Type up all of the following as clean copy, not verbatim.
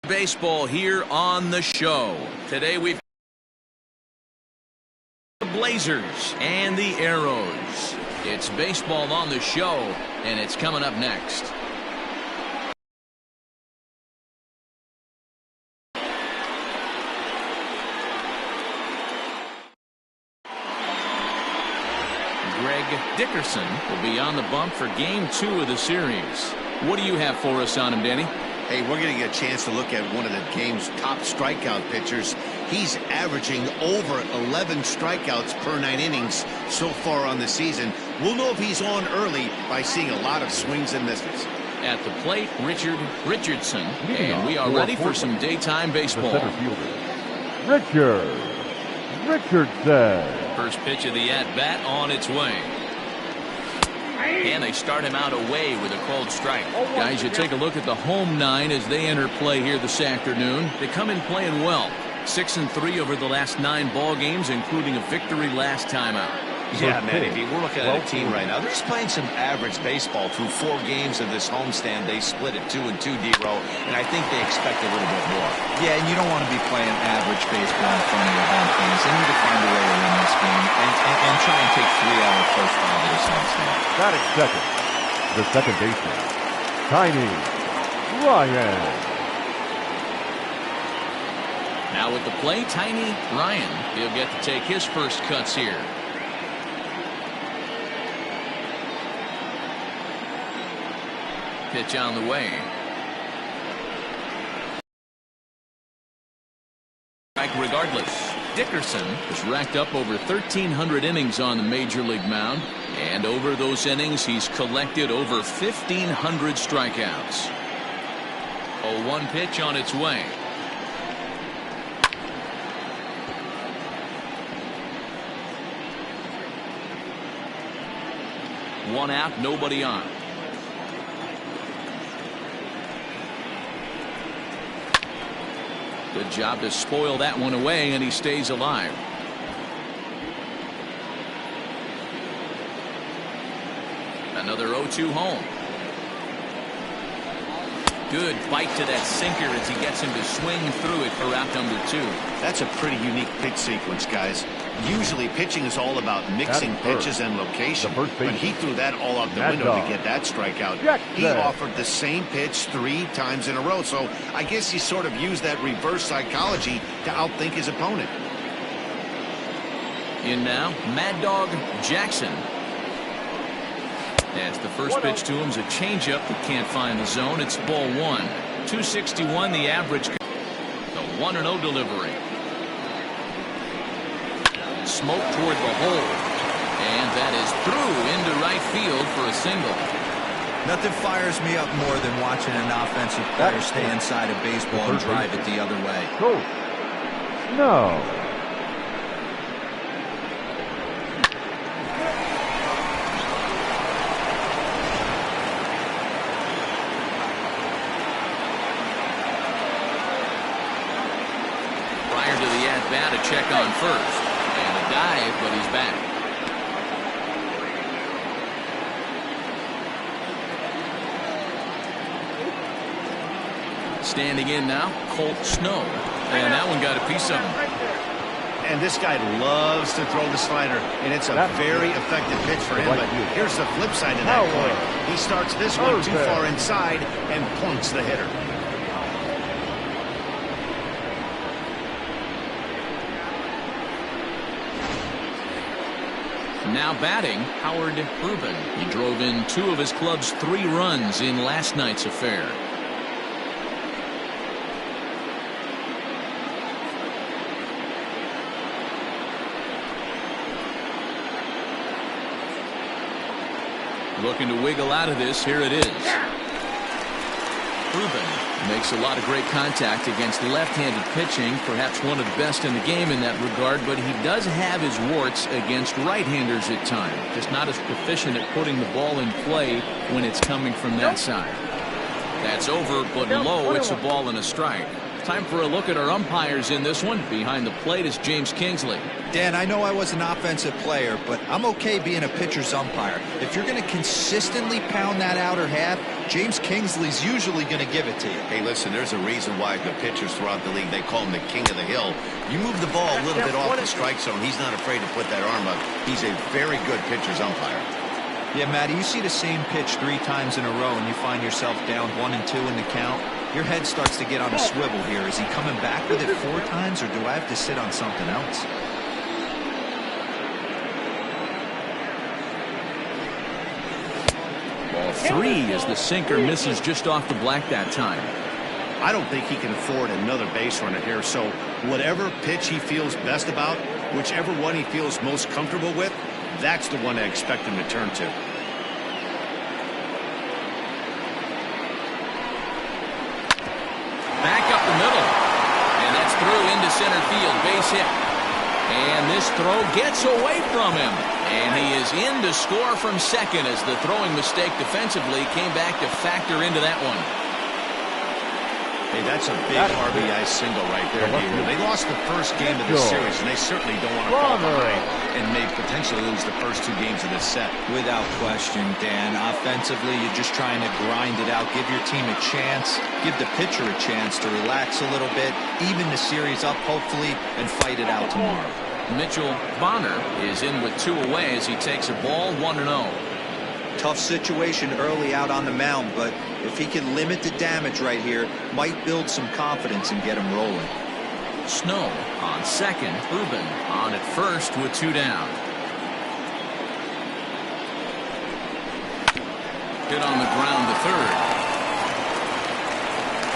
Baseball here on the show. Today we've the Blazers and the Arrows. It's baseball on the show, and it's coming up next. Greg Dickerson will be on the bump for Game 2 of the series. What do you have for us on him, Danny? Hey, we're going to get a chance to look at one of the game's top strikeout pitchers. He's averaging over 11 strikeouts per 9 innings so far on the season. We'll know if he's on early by seeing a lot of swings and misses. At the plate, Richard Richardson, and we are ready for some daytime baseball. Richardson. First pitch of the at-bat on its way. And they start him out away with a called strike. Guys, you take a look at the home 9 as they enter play here this afternoon. They come in playing well. 6-3 over the last 9 ball games, including a victory last time out. Yeah, man, if we're looking at a team right now, they're just playing some average baseball through 4 games of this homestand. They split it 2-2, D-Row, and I think they expect a little bit more. Yeah, and you don't want to be playing average baseball in front of your home fans. They need to find a way to win this game and try and take 3 out of the first 5 of this homestand. Batting second, the second baseman, Tiny Ryan. Now with the play, Tiny Ryan. He'll get to take his first cuts here. Pitch on the way. Regardless, Dickerson has racked up over 1,300 innings on the major league mound, and over those innings he's collected over 1,500 strikeouts. 0-1 pitch on its way. One out, nobody on. Good job to spoil that one away, and he stays alive. Another 0-2 home. Good bite to that sinker as he gets him to swing through it for out number 2. That's a pretty unique pitch sequence, guys. Usually pitching is all about mixing pitches and location, but he threw that all out the window to get that strikeout. He offered the same pitch 3 times in a row, so I guess he sort of used that reverse psychology to outthink his opponent. In now, Mad Dog Jackson. As the first pitch to him is a changeup that can't find the zone. It's ball 1. 261 the average. The 1-0 delivery. Smoke toward the hole. And that is through into right field for a single. Nothing fires me up more than watching an offensive player stay inside a baseball and drive it the other way. Go. No. Prior to the at-bat, a check on first. And a dive, but he's back. Standing in now, Colt Snow. And that one got a piece of him. And this guy loves to throw the slider, and it's a very effective pitch for him. But here's the flip side of that coin. He starts this one too far inside and points the hitter. Now batting, Howard Rubin. He drove in 2 of his club's 3 runs in last night's affair. Looking to wiggle out of this. Here it is. Rubin makes a lot of great contact against left-handed pitching, perhaps one of the best in the game in that regard, but he does have his warts against right-handers at times. Just not as proficient at putting the ball in play when it's coming from that side. That's over, but low. It's a ball and a strike. Time for a look at our umpires in this one. Behind the plate is James Kingsley. Dan, I know I was an offensive player, but I'm okay being a pitcher's umpire. If you're going to consistently pound that outer half, James Kingsley's usually going to give it to you. Hey, listen, there's a reason why the pitchers throughout the league, they call him the king of the hill. You move the ball a little bit off the strike zone, he's not afraid to put that arm up. He's a very good pitcher's umpire. Yeah, Matty, you see the same pitch 3 times in a row and you find yourself down 1 and 2 in the count. Your head starts to get on a swivel here. Is he coming back with it 4 times, or do I have to sit on something else? Ball 3 as the sinker misses just off the black that time. I don't think he can afford another base runner here, so whatever pitch he feels best about, whichever one he feels most comfortable with, that's the one I expect him to turn to. Back up the middle. And that's through into center field. Base hit. And this throw gets away from him. And he is in to score from second as the throwing mistake defensively came back to factor into that one. Hey, that's a big RBI single right there, Diego. They lost the first game of the series, and they certainly don't want to fall behind and may potentially lose the first 2 games of this set. Without question, Dan. Offensively, you're just trying to grind it out, give your team a chance, give the pitcher a chance to relax a little bit, even the series up, hopefully, and fight it out tomorrow. Mitchell Bonner is in with 2 away as he takes a ball 1-0. Tough situation early out on the mound, but if he can limit the damage right here, might build some confidence and get him rolling. Snow on second. Ruben on at first with 2 down. Hit on the ground to third.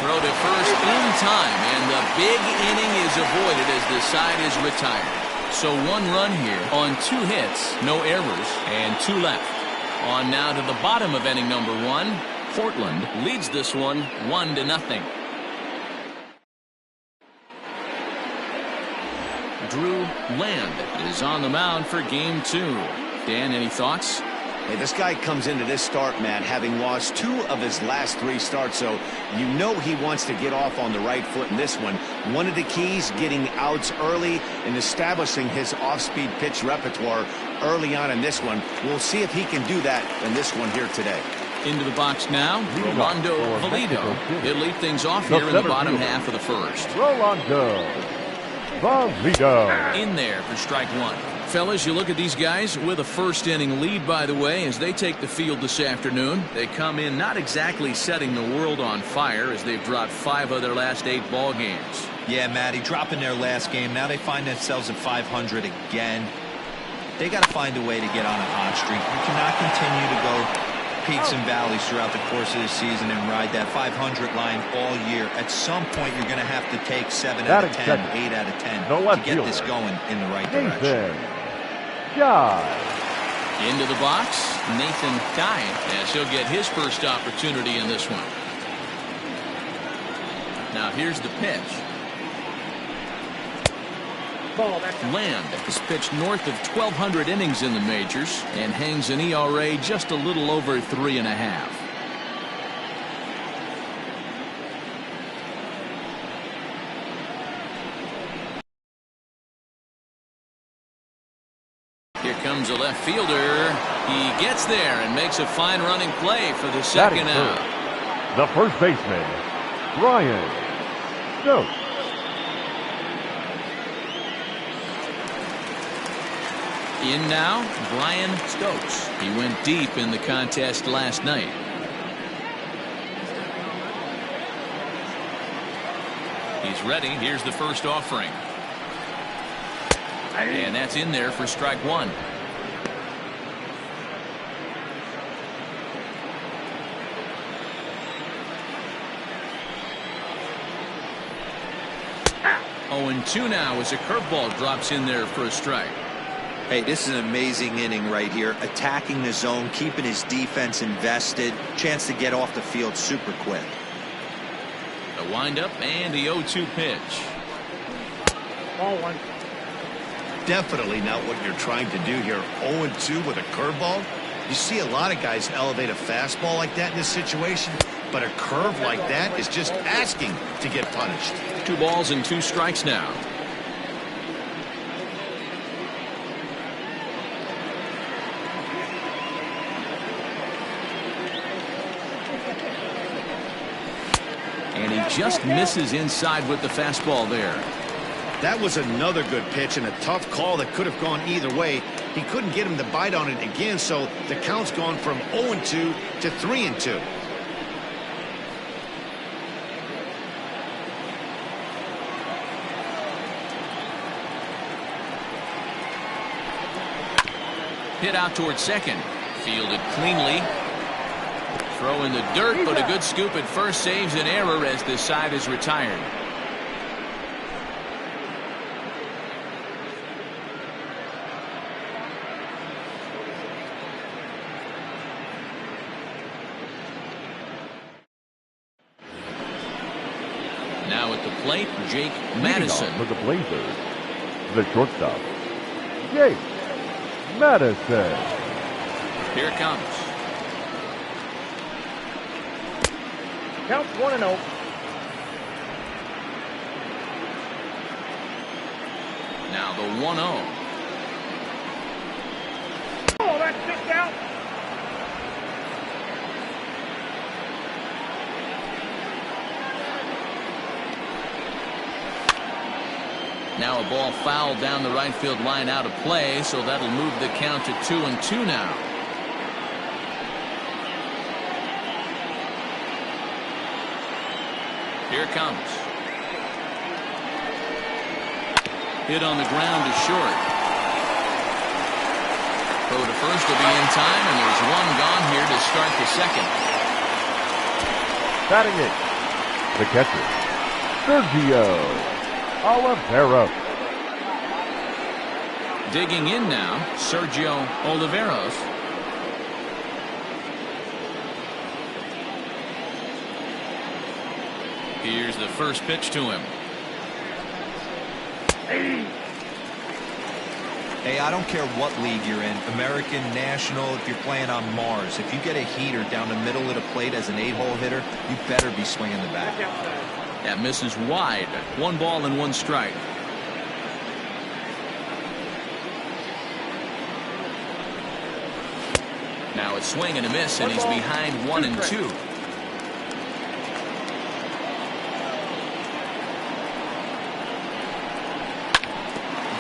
Throw to first in time, and the big inning is avoided as the side is retired. So 1 run here on 2 hits, no errors, and 2 left. On now to the bottom of inning number 1. Portland leads this one 1-0. Drew Land is on the mound for game 2. Dan, any thoughts? Hey, this guy comes into this start, man, having lost 2 of his last 3 starts, so you know he wants to get off on the right foot in this one. One of the keys, getting outs early and establishing his off-speed pitch repertoire early on in this one. We'll see if he can do that in this one here today. Into the box now, Rolando Valido. He'll lead things off here in the bottom half of the first. Rolando Valido. In there for strike 1. Fellas, you look at these guys with a first inning lead, by the way, as they take the field this afternoon. They come in not exactly setting the world on fire as they've dropped 5 of their last 8 ball games. Yeah, Matty, dropping their last game. Now they find themselves at 500 again. They got to find a way to get on a hot streak. You cannot continue to go peaks and valleys throughout the course of the season and ride that 500 line all year. At some point, you're going to have to take 7 out of 10, 8 out of 10 to get this going in the right direction. Into the box, Nathan Guy, as he'll get his first opportunity in this one. Now here's the pitch. Land has pitched north of 1,200 innings in the majors and hangs an ERA just a little over 3.5. Here comes a left fielder. He gets there and makes a fine running play for the second out. The first baseman, Brian Stokes. In now, Brian Stokes. He went deep in the contest last night. He's ready. Here's the first offering. And that's in there for strike 1. Oh, and 2 now as a curveball drops in there for a strike. Hey, this is an amazing inning right here. Attacking the zone, keeping his defense invested. Chance to get off the field super quick. The windup and the 0-2 pitch. Ball 1. Definitely not what you're trying to do here. 0-2 with a curveball. You see a lot of guys elevate a fastball like that in this situation, but a curve like that is just asking to get punished. 2 balls and 2 strikes now. And he just misses inside with the fastball there. That was another good pitch and a tough call that could have gone either way. He couldn't get him to bite on it again, so the count's gone from 0-2 to 3-2. Hit out towards second. Fielded cleanly. Throw in the dirt, but a good scoop at first saves an error as this side is retired. Now at the plate, Jake Madison. For the Blazers, the shortstop, Jake Madison. Here it comes. Count 1-0. Now the 1-0. Oh, that's kicked out. Now a ball fouled down the right field line out of play, so that'll move the count to 2-2 now. Here it comes. Hit on the ground to short. Throw to first will be in time, and there's one gone here to start the second. Batting it, the catcher, Sergio Oliveros. Digging in now, Sergio Oliveros. Here's the first pitch to him. Hey, I don't care what league you're in, American, National, if you're playing on Mars. If you get a heater down the middle of the plate as an 8-hole hitter, you better be swinging the bat. That misses wide. 1 ball and 1 strike. Now a swing and a miss, and he's behind 1-2.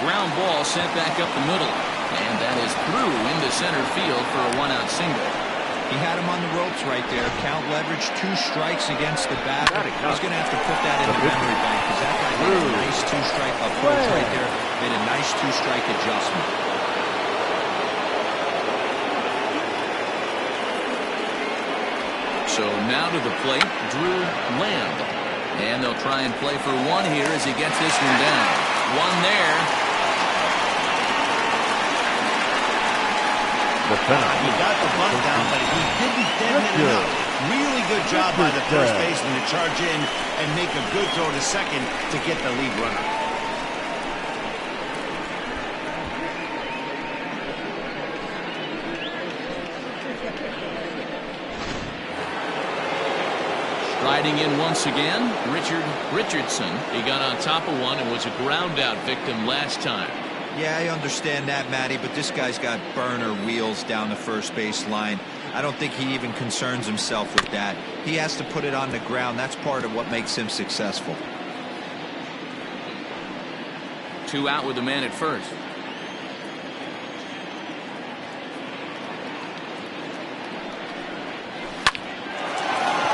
Ground ball sent back up the middle, and that is through into center field for a 1-out single. He had him on the ropes right there. Count leverage, 2 strikes against the batter. He's going to have to put that in the memory bank because that guy made a nice 2-strike approach right there. Made a nice 2-strike adjustment. So now to the plate, Drew Land. And they'll try and play for 1 here as he gets this one down. 1 there. He got the bunt down, but he didn't deaden it enough. Really good job by the first baseman to charge in and make a good throw to second to get the lead runner. Riding in once again, Richardson. He got on top of one and was a ground out victim last time. Yeah, I understand that, Matty, but this guy's got burner wheels down the first base line. I don't think he even concerns himself with that. He has to put it on the ground. That's part of what makes him successful. 2 out with the man at first.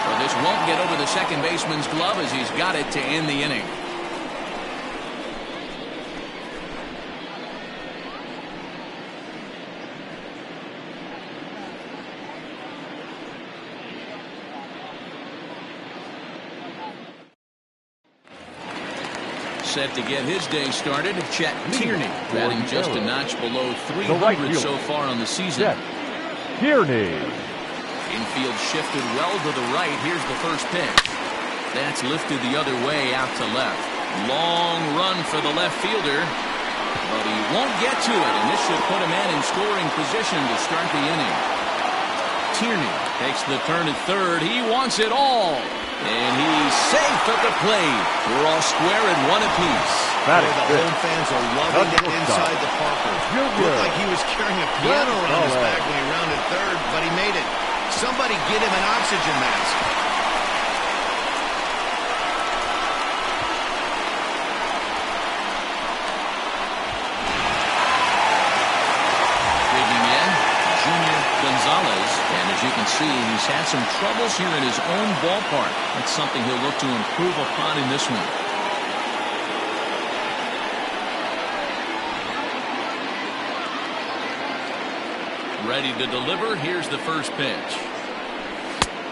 Well, this won't get over the second baseman's glove as he's got it to end the inning. Set to get his day started, Chet Tierney, batting just a notch below 300 so far on the season. Chet Tierney. Infield shifted well to the right. Here's the first pitch. That's lifted the other way out to left. Long run for the left fielder, but he won't get to it, and this should put a man in scoring position to start the inning. Tierney takes the turn at third. He wants it all. And he's safe at the plate. We're all square at one apiece. The home fans are loving it inside the Parker. Looked like he was carrying a piano around his back when he rounded third, but he made it. Somebody get him an oxygen mask. Digging in, Junior Gonzalez. And as you can see, he's had some troubles here in his own ballpark. That's something he'll look to improve upon in this one. Ready to deliver. Here's the first pitch.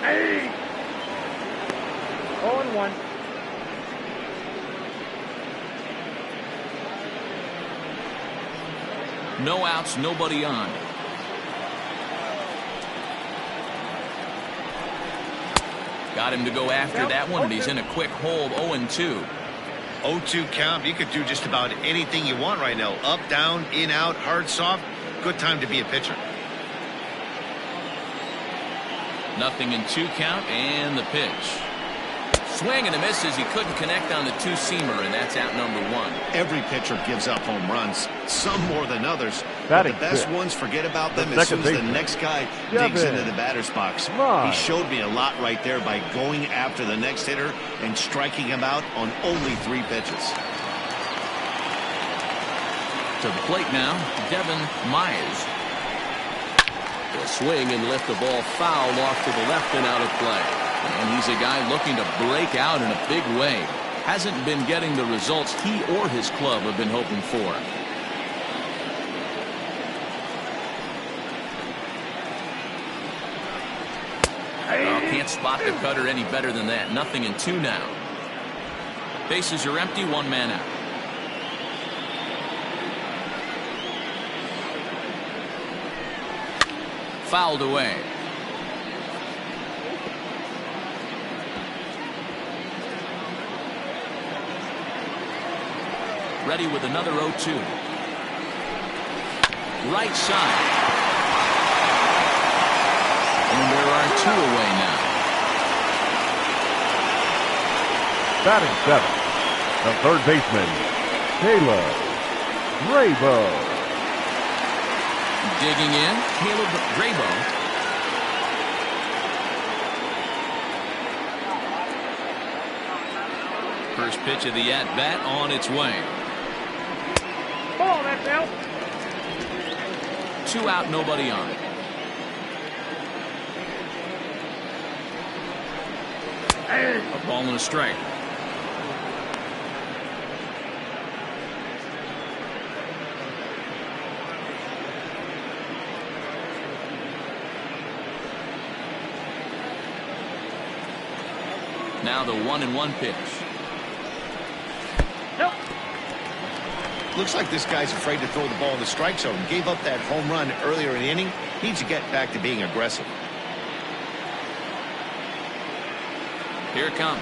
Hey! 0-1. No outs, nobody on. Got him to go after that one, and he's in a quick hold. 0-2. 0-2 count. You could do just about anything you want right now. Up, down, in, out, hard, soft. Good time to be a pitcher. Nothing in 2 count, and the pitch. Swing and a miss as he couldn't connect on the two-seamer, and that's out number 1. Every pitcher gives up home runs, some more than others. But the best ones, forget about them as soon as the next guy digs into the batter's box. He showed me a lot right there by going after the next hitter and striking him out on only 3 pitches. To the plate now, Devin Myers. Will swing and lift the ball foul off to the left and out of play. And he's a guy looking to break out in a big way. Hasn't been getting the results he or his club have been hoping for. Oh, can't spot the cutter any better than that. Nothing in 2 now. Bases are empty, 1 man out. Fouled away. Ready with another 0-2. Right side. And there are 2 away now. Batting 7th, the third baseman, Caleb Graybo. Digging in, Caleb Graybo. First pitch of the at-bat on its way. Ball, that's out. 2 out, nobody on. A ball and a strike. Now the 1-1 pitch. Nope. Looks like this guy's afraid to throw the ball in the strike zone. Gave up that home run earlier in the inning. Needs to get back to being aggressive. Here it comes.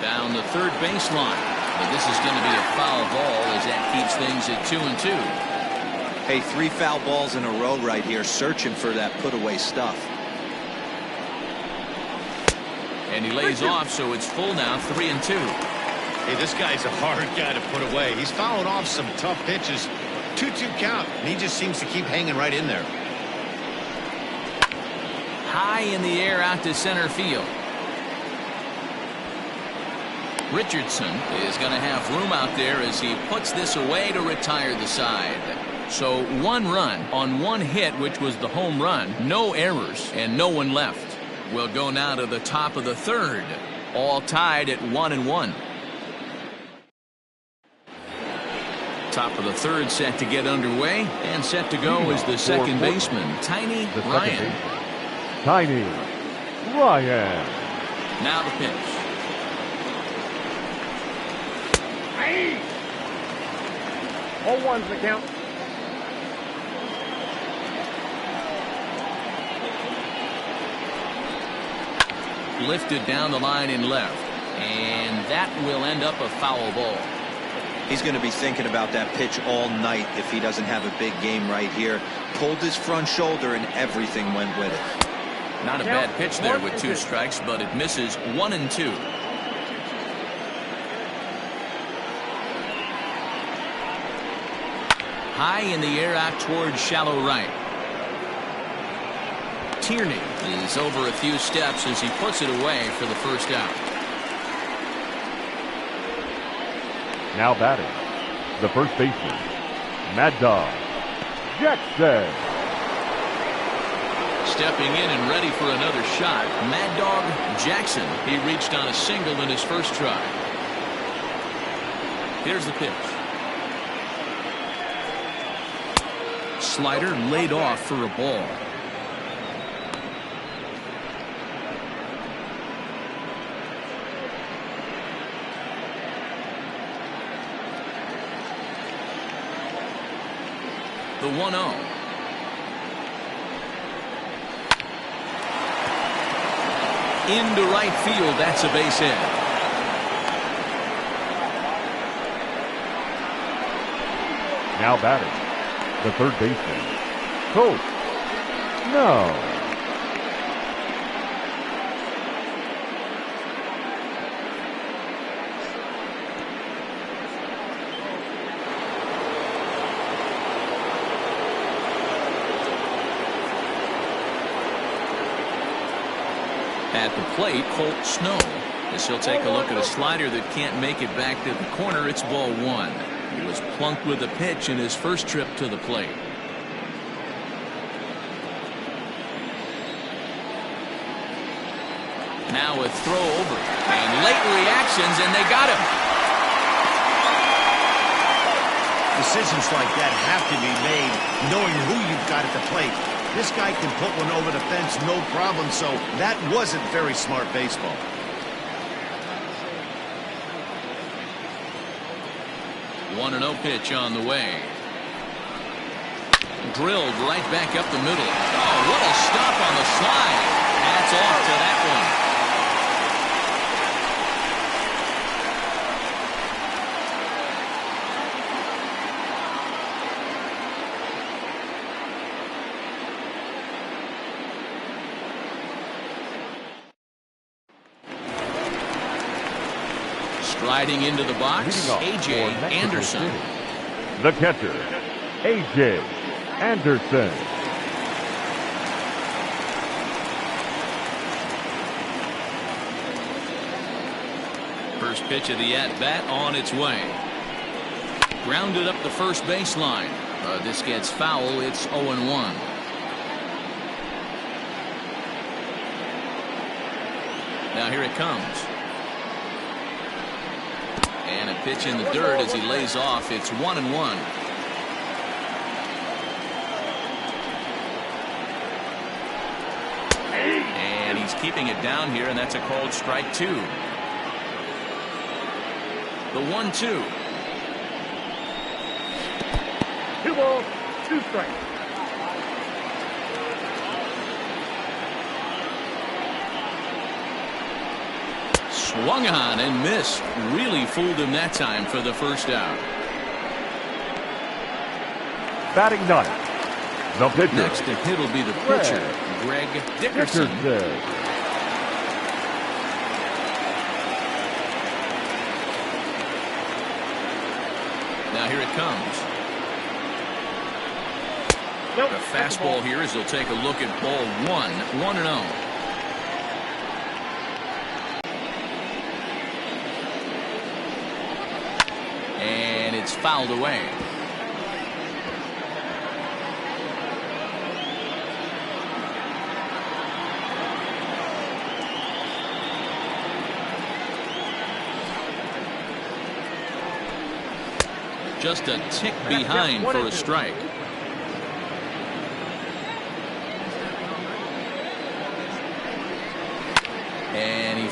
Down the third baseline. But this is going to be a foul ball as that keeps things at 2-2. Hey, 3 foul balls in a row right here, searching for that put-away stuff. And he lays off, so it's full now, 3-2. Hey, this guy's a hard guy to put away. He's fouled off some tough pitches. 2-2 count, and he just seems to keep hanging right in there. High in the air out to center field. Richardson is going to have room out there as he puts this away to retire the side. So 1 run on 1 hit, which was the home run. No errors and no one left. We'll go now to the top of the 3rd. All tied at 1-1. Top of the 3rd set to get underway, and set to go is the second baseman, Tiny Ryan. Tiny Ryan. Now the pitch. Hey! 0-1's the count. Lifted down the line in left. And that will end up a foul ball. He's going to be thinking about that pitch all night if he doesn't have a big game right here. Pulled his front shoulder and everything went with it. Not a bad pitch there with 2 strikes, but it misses 1-2. High in the air out towards shallow right. Tierney is over a few steps as he puts it away for the first out. Now batting, the first baseman, Mad Dog Jackson. Stepping in and ready for another shot, Mad Dog Jackson. He reached on a single in his first try. Here's the pitch. Slider laid off for a ball. The 1-0. Into right field, that's a base hit. Now batting, the third baseman, Coach. No. At the plate, Colt Snow. As he'll take a look at a slider that can't make it back to the corner. It's ball 1. He was plunked with a pitch in his first trip to the plate. Now a throw over. And late reactions, and they got him. Decisions like that have to be made knowing who you've got at the plate. This guy can put one over the fence, no problem, so that wasn't very smart baseball. One 1-0 pitch on the way. Drilled right back up the middle. Oh, what a stop on the slide. Hats off to that one. Striding into the box, A.J. Anderson. The catcher, A.J. Anderson. First pitch of the at-bat on its way. Grounded up the first baseline. This gets foul. It's 0-1. Now here it comes. And a pitch in the dirt as he lays off. It's 1-1. And he's keeping it down here, and that's a called strike 2. The 1-2. 2 balls, 2 strikes. Swung on and missed. Really fooled him that time for the first out. Batting ninth, the pitcher. Next to hit will be the pitcher, Greg Dickerson. Now here it comes. Nope, The fastball here as he'll take a look at ball 1, 1-0. And it's fouled away. Just a tick behind for a strike.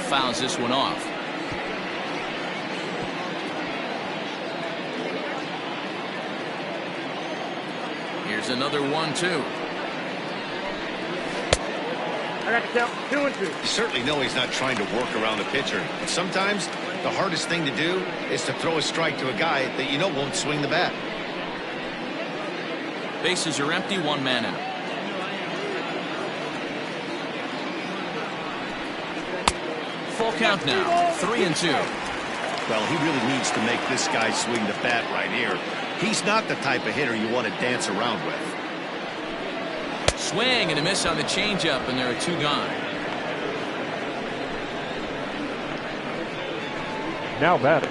fouls this one off. Here's another 1-2. I got to count 2 and 2. You certainly know he's not trying to work around the pitcher. But sometimes the hardest thing to do is to throw a strike to a guy that you know won't swing the bat. Bases are empty, 1 man out. Full count now, 3-2. Well, he really needs to make this guy swing the bat right here. He's not the type of hitter you want to dance around with. Swing and a miss on the changeup, and there are 2 gone. Now batting,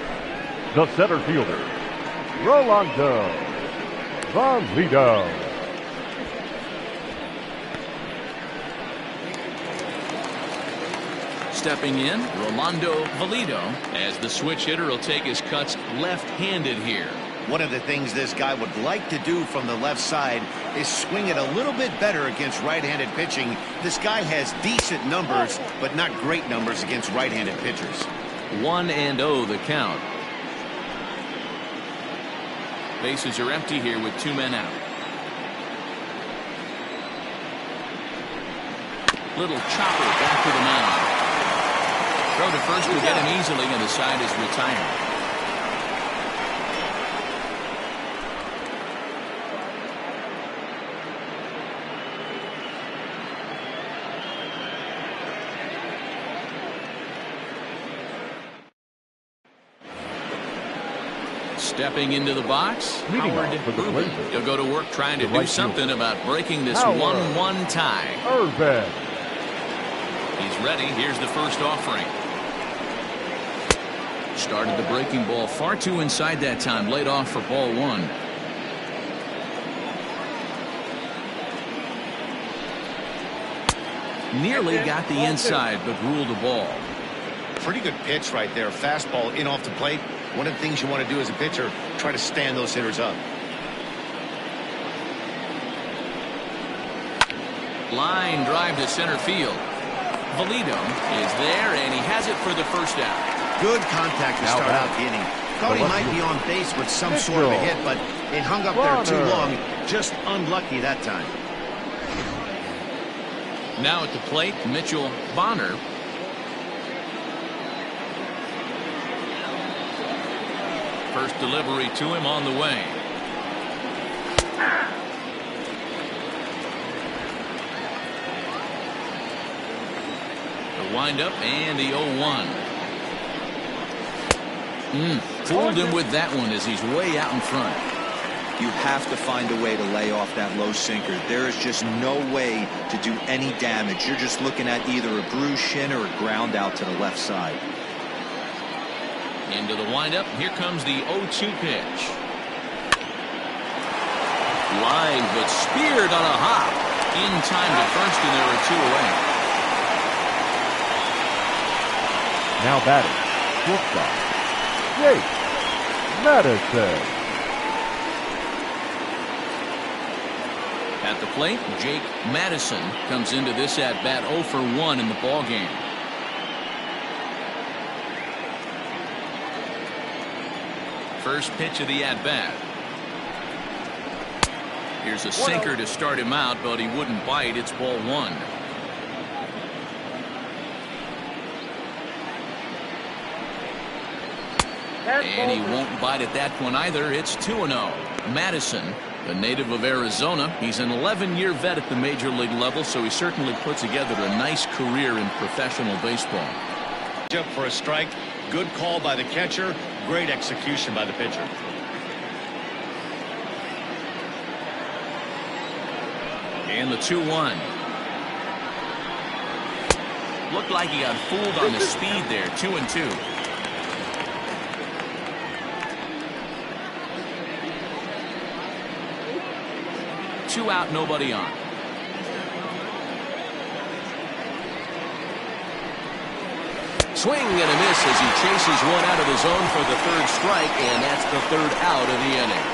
the center fielder, Rolando Valido. Stepping in, Rolando Valido, as the switch hitter will take his cuts left-handed here. One of the things this guy would like to do from the left side is swing it a little bit better against right-handed pitching. This guy has decent numbers, but not great numbers against right-handed pitchers. 1-0 the count. Bases are empty here with 2 men out. Little chopper back to the mound. Throw to first will get him easily, and the side is retired. Stepping into the box, Howard Rubin. He'll go to work trying to do something about breaking this 1-1 tie. Irvin. He's ready. Here's the first offering. Started the breaking ball far too inside that time. Laid off for ball 1. Nearly got the inside, but ruled a ball. Pretty good pitch right there. Fastball in off the plate. One of the things you want to do as a pitcher, try to stand those hitters up. Line drive to center field. Valido is there, and he has it for the first out. Good contact to start out the inning. Thought he might be on base with some sort of a hit, but it hung up there too long. Just unlucky that time. Now at the plate, Mitchell Bonner. First delivery to him on the way. The windup and the 0-1. Fooled him with that one as he's way out in front. You have to find a way to lay off that low sinker. There is just no way to do any damage. You're just looking at either a bruised shin or a ground out to the left side. Into the windup. Here comes the 0-2 pitch. Line, but speared on a hop. In time to first, and there are 2 away. Now batting, shortstop, Jake Madison. At the plate, Jake Madison comes into this at-bat 0 for 1 in the ballgame. First pitch of the at-bat. Here's a sinker to start him out, but he wouldn't bite. It's ball 1. And he won't bite at that one either. It's 2-0. Madison, a native of Arizona. He's an 11-year vet at the major league level, so he certainly put together a nice career in professional baseball. Up for a strike. Good call by the catcher. Great execution by the pitcher. And the 2-1. Looked like he got fooled on the speed there. 2-2. Two out, nobody on. Swing and a miss as he chases one out of the zone for the 3rd strike, and that's the 3rd out of the inning.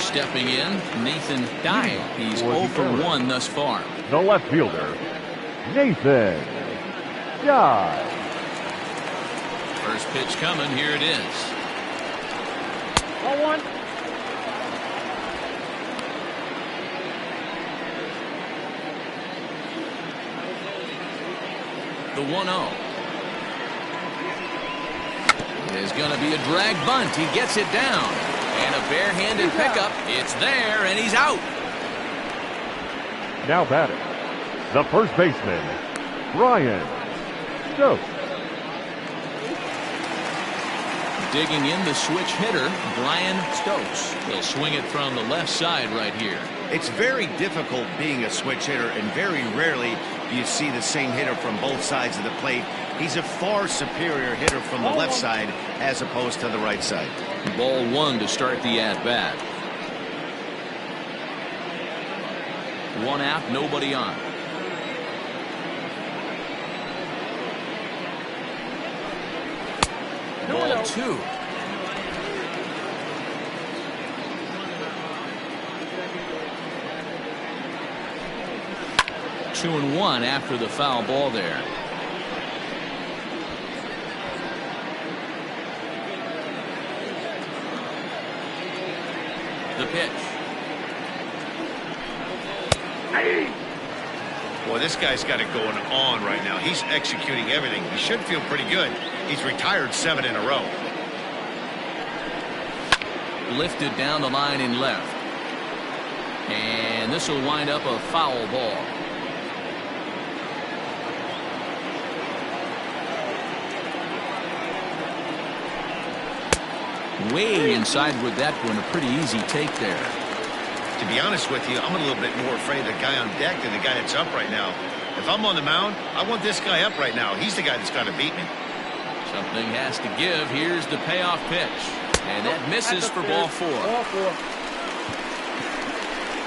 Stepping in, Nathan Dye. He's 0 for 1 thus far. The left fielder, Nathan Dye. First pitch coming. Here it is. 1-1. The 1-0 is going to be a drag bunt. He gets it down. And a barehanded pickup. It's there, and he's out. Now batting, the first baseman, Brian Stokes. Digging in the switch hitter, Brian Stokes. He'll swing it from the left side right here. It's very difficult being a switch hitter, and very rarely do you see the same hitter from both sides of the plate. He's a far superior hitter from the left side as opposed to the right side. Ball 1 to start the at-bat. 1 out, nobody on. Ball 2. Two and 1 after the foul ball there. The pitch. Boy, this guy's got it going on right now. He's executing everything. He should feel pretty good. He's retired 7 in a row. Lifted down the line in left. And this will wind up a foul ball. Way inside with that one. A pretty easy take there. To be honest with you, I'm a little bit more afraid of the guy on deck than the guy that's up right now. If I'm on the mound, I want this guy up right now. He's the guy that's got to beat me. Something has to give. Here's the payoff pitch. And that misses for ball 4.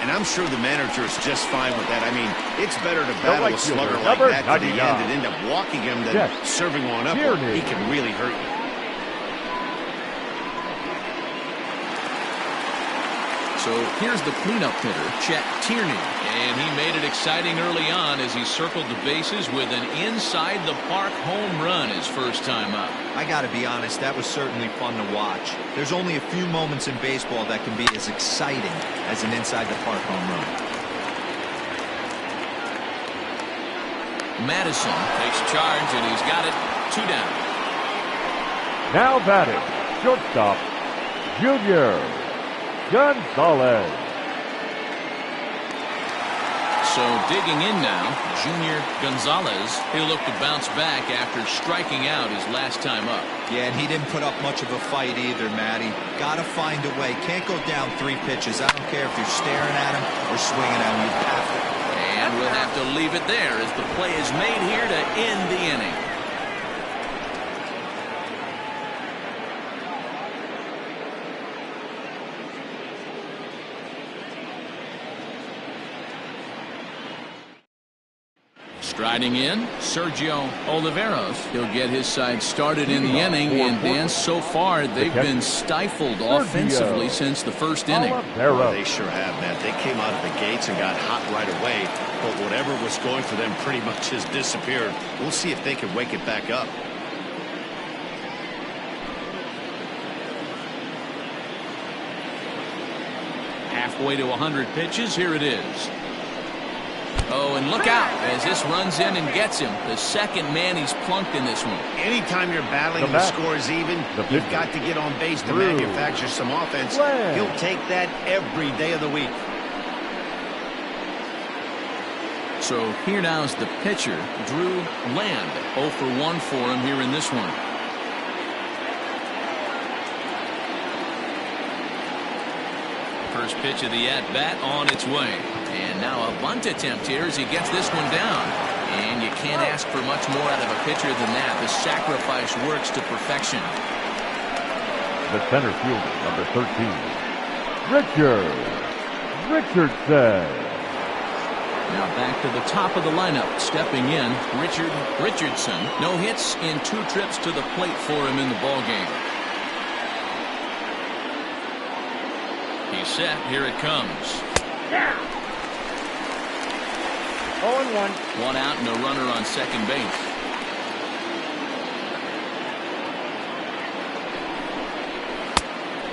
And I'm sure the manager is just fine with that. I mean, it's better to battle a slugger like that to the end and end up walking him than serving one up where he can really hurt you. So here's the cleanup hitter, Chet Tierney. And he made it exciting early on as he circled the bases with an inside-the-park home run his first time up. I got to be honest, that was certainly fun to watch. There's only a few moments in baseball that can be as exciting as an inside-the-park home run. Madison takes charge, and he's got it 2 down. Now batting, shortstop, Junior Gonzalez. So digging in now, Junior Gonzalez. He'll look to bounce back after striking out his last time up. Yeah, and he didn't put up much of a fight either, Matty. Got to find a way. Can't go down 3 pitches. I don't care if you're staring at him or swinging at him. You have to. And we'll have to leave it there as the play is made here to end the inning. Striding in, Sergio Oliveros. He'll get his side started in the inning, and Dan, so far they've been stifled offensively since the first inning. Well, they sure have, man. They came out of the gates and got hot right away, but whatever was going for them pretty much has disappeared. We'll see if they can wake it back up. Halfway to 100 pitches, here it is. Oh, and look out as this runs in and gets him. The second man he's plunked in this one. Anytime you're battling and the score is even, you've got to get on base to manufacture some offense. He'll take that every day of the week. So here now is the pitcher, Drew Land. 0 for 1 for him here in this one. First pitch of the at-bat on its way. And now a bunt attempt here as he gets this one down. And you can't ask for much more out of a pitcher than that. The sacrifice works to perfection. The center fielder, number 13, Richardson. Now back to the top of the lineup. Stepping in, Richardson. No hits in 2 trips to the plate for him in the ballgame. He He's set. Here it comes. Yeah. 0-1. One out and a runner on second base.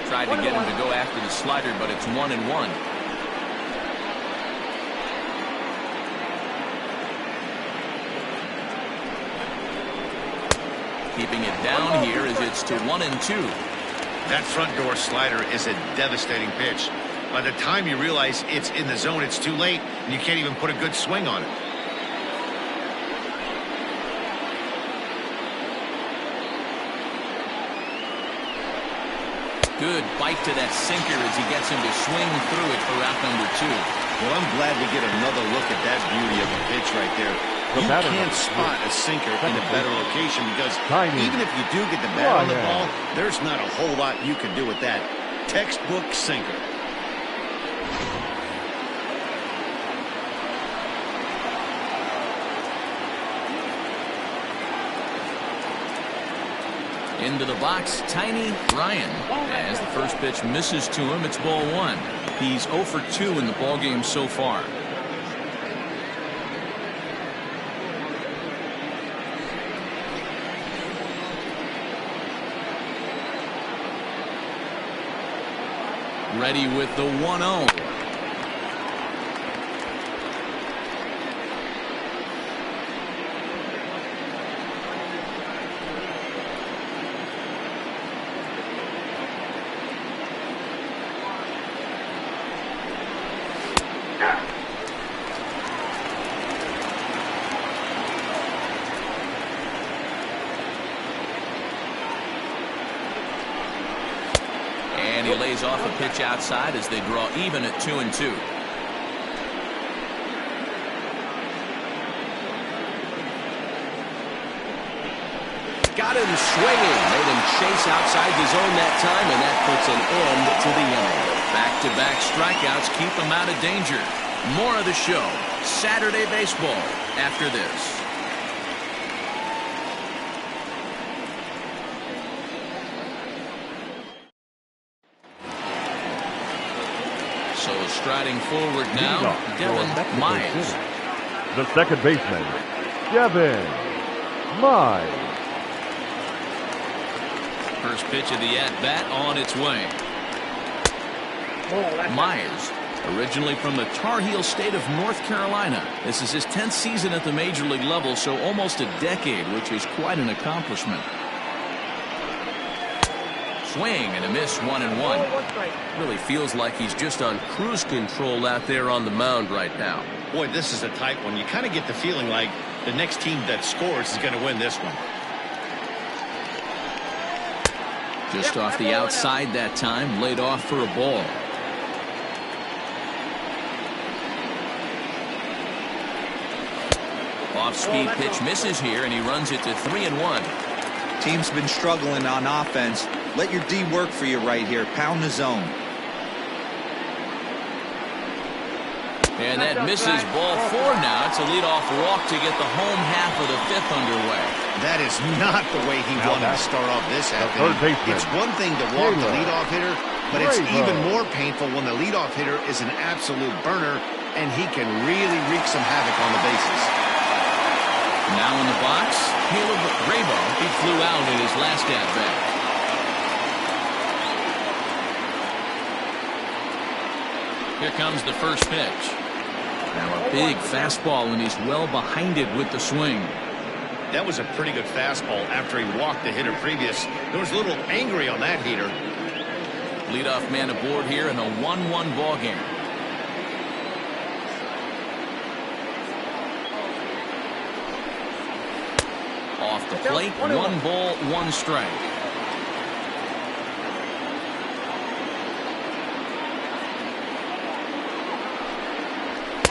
Tried to get him to go after the slider, but it's 1-1. Keeping it down here as it's to 1-2. That front door slider is a devastating pitch. By the time you realize it's in the zone, it's too late, and you can't even put a good swing on it. Good bite to that sinker as he gets him to swing through it for out number 2. Well, I'm glad we get another look at that beauty of a pitch right there. You can't spot a sinker in a better location because even if you do get the bat on the ball, there's not a whole lot you can do with that. Textbook sinker. Into the box, Tiny Ryan. As the first pitch misses to him, it's ball 1. He's 0 for 2 in the ballgame so far. Ready with the 1-0. And he lays off a pitch outside as they draw even at 2-2. Got him swinging. Made him chase outside the zone that time, and that puts an end to the inning. Back-to-back strikeouts keep him out of danger. More of the show. Saturday baseball after this. So striding forward now, Devin Myers. The second baseman, Devin Myers. First pitch of the at-bat on its way. Myers, originally from the Tar Heel state of North Carolina. This is his 10th season at the major league level, so almost a decade, which is quite an accomplishment. Swing and a miss, 1-1. Really feels like he's just on cruise control out there on the mound right now. Boy, this is a tight one. You kind of get the feeling like the next team that scores is going to win this one. Just off the outside that time, laid off for a ball. Off-speed pitch misses here, and he runs it to 3-1. Team's been struggling on offense. Let your D work for you right here. Pound the zone. And that misses ball 4 now. It's a leadoff walk to get the home half of the 5th underway. That is not the way he wanted to start off this half inning. It's one thing to walk the leadoff hitter, but it's even more painful when the leadoff hitter is an absolute burner, and he can really wreak some havoc on the bases. Now in the box, Caleb Grabo. He flew out in his last at-bat. Here comes the first pitch. Now a big fastball, and he's well behind it with the swing. That was a pretty good fastball after he walked the hitter previous. There was a little angry on that heater. Leadoff man aboard here in a 1-1 ball game. Off the plate, 1 ball, 1 strike.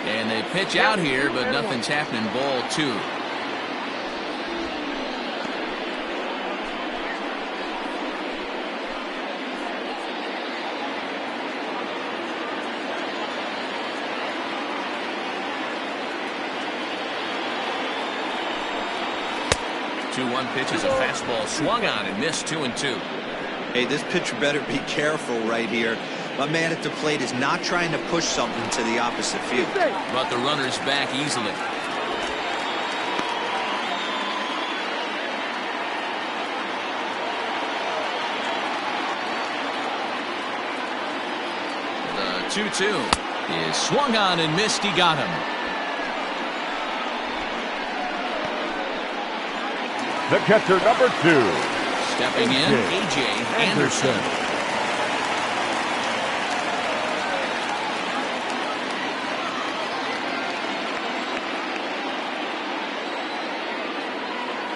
And they pitch out here, but nothing's happening. Ball 2. One pitch is a fastball swung on and missed 2-2. Hey, this pitcher better be careful right here. My man at the plate is not trying to push something to the opposite field. But the runner's back easily. The 2-2 is swung on and missed. He got him. The catcher, number 2. Stepping in, A.J. Anderson.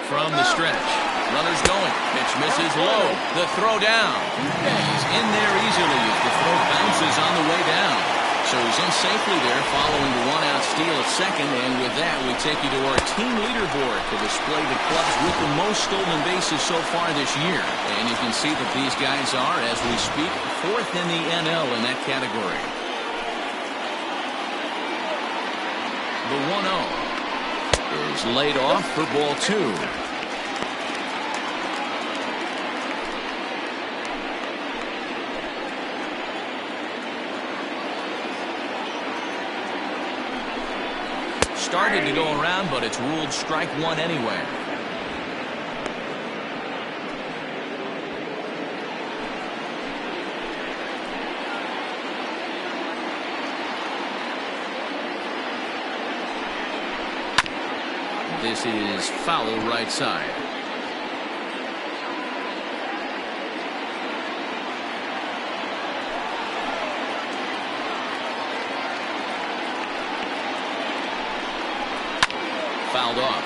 From the stretch. Runners going. Pitch misses low. The throw down. He's in there easily as the throw bounces on the way down. So he's in safely there following the one-out steal at second. And with that, we take you to our team leaderboard to display the clubs with the most stolen bases so far this year. And you can see that these guys are, as we speak, 4th in the NL in that category. The 1-0 is laid off for ball 2. Started to go around, but it's ruled strike 1 anyway. This is foul right side. Fouled off.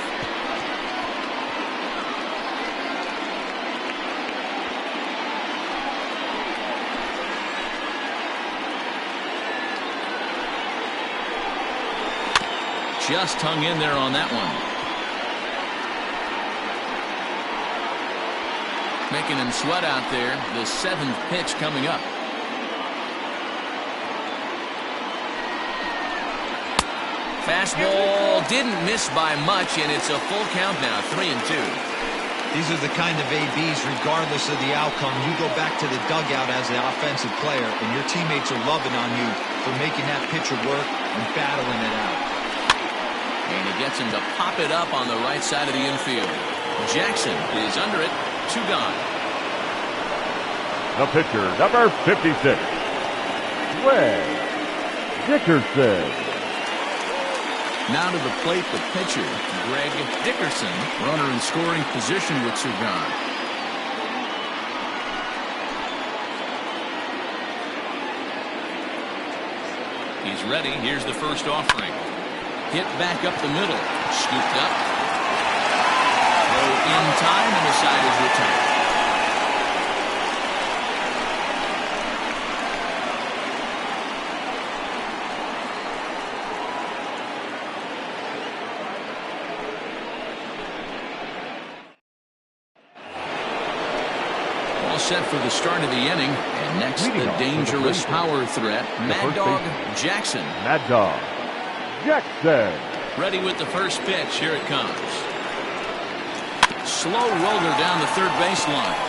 Just hung in there on that one. Making him sweat out there. The 7th pitch coming up. Fastball didn't miss by much, and it's a full count now, 3-2. These are the kind of ABs, regardless of the outcome. You go back to the dugout as an offensive player, and your teammates are loving on you for making that pitcher work and battling it out. And he gets him to pop it up on the right side of the infield. Jackson is under it. 2 gone. The pitcher, number 56, Greg Dickerson. Now to the plate, the pitcher, Greg Dickerson. Runner in scoring position with 2 gone. He's ready. Here's the first offering. Hit back up the middle. Scooped up. Throw in time, and the side is retired. Set for the start of the inning, and next the dangerous power threat, Mad Dog Jackson. Mad Dog Jackson. Ready with the first pitch. Here it comes. Slow roller down the third baseline,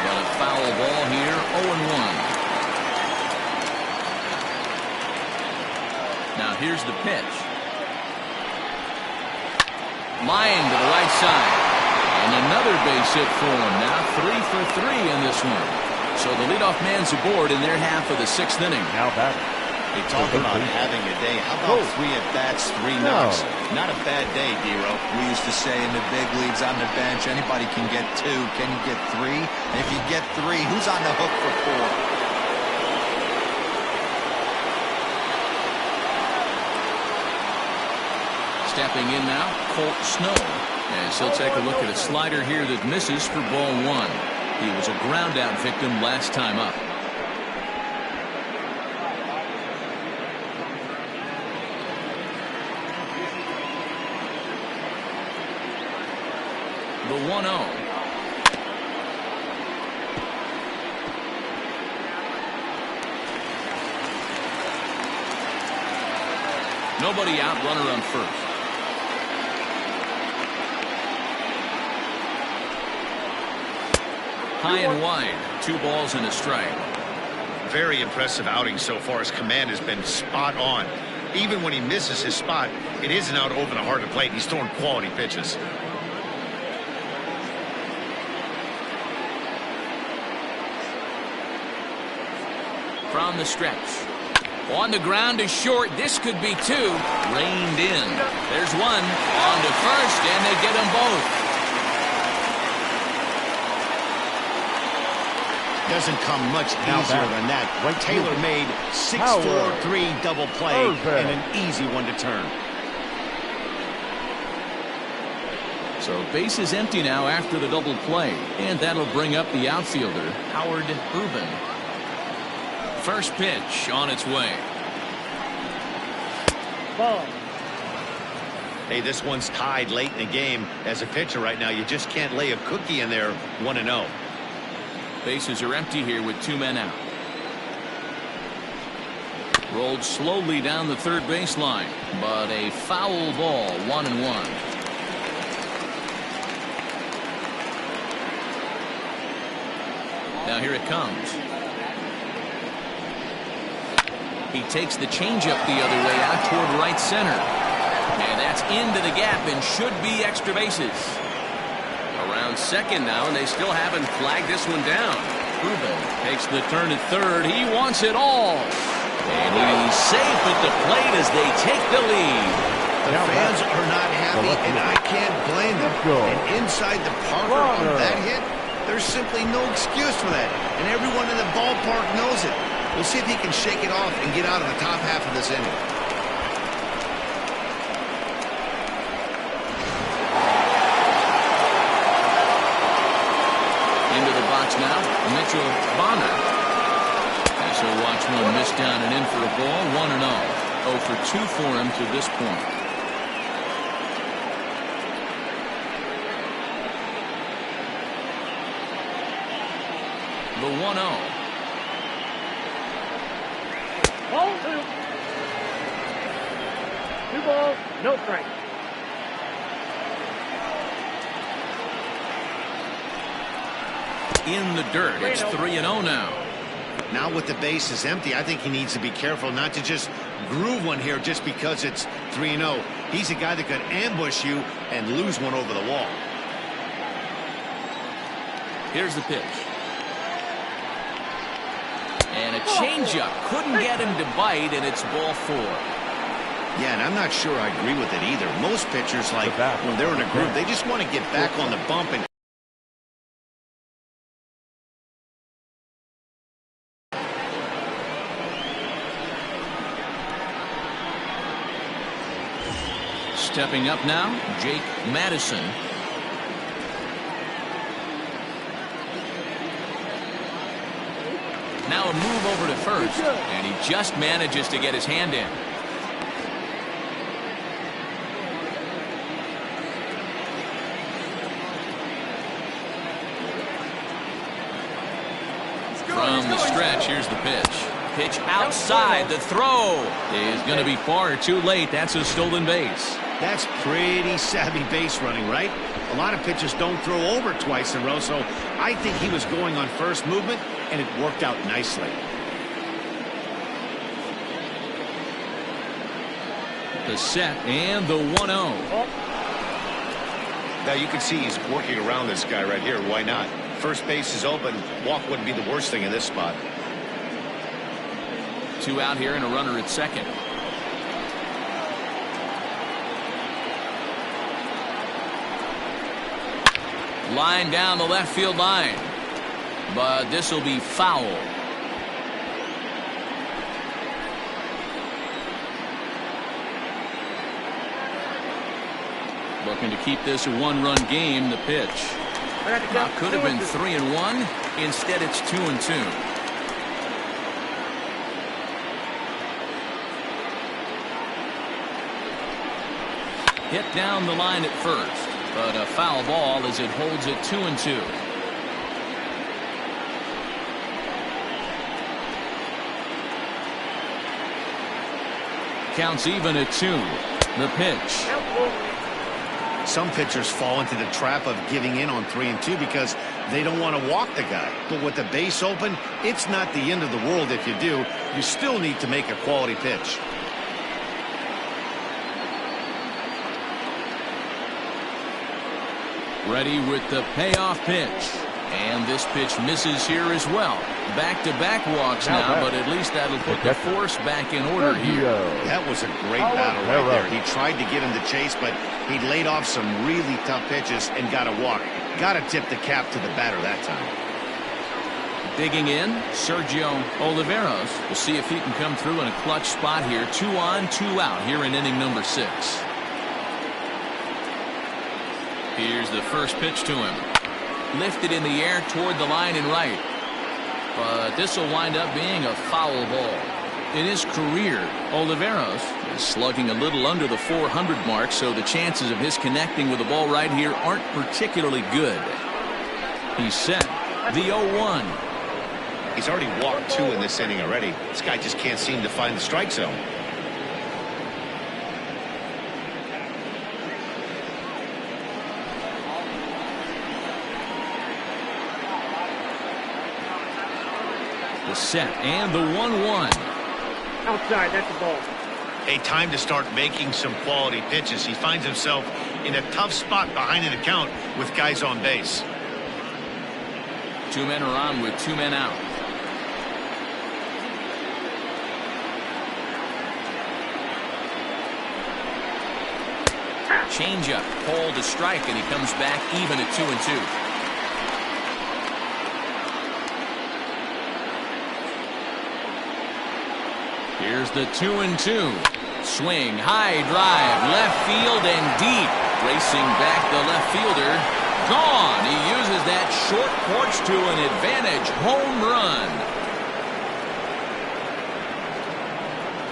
but a foul ball here. 0-1. Now here's the pitch. Line to the right side. And another base hit for him. Now 3 for 3 in this one. So the leadoff man's aboard in their half of the 6th inning. Now back. They talk about having a day. How about 3 at-bats, 3 knocks? Not a bad day, Dero. We used to say in the big leagues on the bench, anybody can get 2. Can you get 3? And if you get 3, who's on the hook for 4? Stepping in now, Colt Snow. As he'll take a look at a slider here that misses for ball 1. He was a ground out victim last time up. The 1-0. Nobody out, runner on first. High and wide, 2 balls and a strike. Very impressive outing so far. His command has been spot on. Even when he misses his spot, it isn't out over the heart of the plate. He's throwing quality pitches. From the stretch. On the ground is short. This could be two. Reined in. There's one. On to first, and they get them both. Doesn't come much easier than that. Taylor made 6-4-3 double play and an easy one to turn. So base is empty now after the double play, and that'll bring up the outfielder, Howard Urban. First pitch on its way. Ball. Hey, this one's tied late in the game. As a pitcher right now, you just can't lay a cookie in there 1-0. Bases are empty here with two men out. Rolled slowly down the third baseline, but a foul ball, 1-1. Now here it comes. He takes the changeup the other way out toward right center. And that's into the gap and should be extra bases. Around second now, and they still haven't flagged this one down. Urban takes the turn at third. He wants it all. And he's safe at the plate as they take the lead. The fans are not happy, and I can't blame them. And inside the Parker on that hit, there's simply no excuse for that. And everyone in the ballpark knows it. We'll see if he can shake it off and get out of the top half of this inning. Into the box now, Mitchell Bonner. As he'll watch one miss down and in for a ball, 1-0. 0 for 2 for him to this point. The 1-0. Ball 2. 2 balls, no strike. In the dirt, it's 3-0 now. Now with the bases empty, I think he needs to be careful not to just groove one here just because it's 3-0. He's a guy that could ambush you and lose one over the wall. Here's the pitch. And a changeup. Couldn't get him to bite, and it's ball 4. Yeah, and I'm not sure I agree with it either. Most pitchers, like when they're in a groove, they just want to get back on the bump and stepping up now, Jake Madison. Now a move over to first, and he just manages to get his hand in. From the stretch, here's the pitch. Pitch outside. The throw is going to be far too late. That's a stolen base. that's pretty savvy base running, right? A lot of pitchers don't throw over twice in a row, so I think he was going on first movement, and it worked out nicely. The set and the 1-0. Now you can see he's working around this guy right here. Why not? First base is open. Walk wouldn't be the worst thing in this spot. 2 out here and a runner at second. Line down the left field line, but this will be foul. Looking to keep this a 1-run game. The pitch could have been 3-1. Instead, it's 2-2. Hit down the line at first, but a foul ball as it holds it 2-2. Counts even at 2. The pitch. Some pitchers fall into the trap of giving in on 3 and 2 because they don't want to walk the guy. But with the base open, it's not the end of the world if you do. You still need to make a quality pitch. Ready with the payoff pitch. And this pitch misses here as well. Back-to-back walks now, but at least that'll put the force back in order here. That was a great battle right there. He tried to get him to chase, but he laid off some really tough pitches and got a walk. Got to tip the cap to the batter that time. Digging in, Sergio Oliveros. We'll see if he can come through in a clutch spot here. 2 on, 2 out here in inning number 6. Here's the first pitch to him. Lifted in the air toward the line and right. But this will wind up being a foul ball. In his career, Oliveros is slugging a little under the 400 mark, so the chances of his connecting with the ball right here aren't particularly good. He's set. The 0-1. He's already walked 2 in this inning already. This guy just can't seem to find the strike zone. The set and the 1-1. Outside, that's the ball. A time to start making some quality pitches. He finds himself in a tough spot behind an account with guys on base. 2 men are on with 2 men out. Changeup, called to strike, and he comes back even at 2 and 2. Here's the 2 and 2. Swing, high drive, left field and deep. Racing back the left fielder. Gone. He uses that short porch to an advantage home run.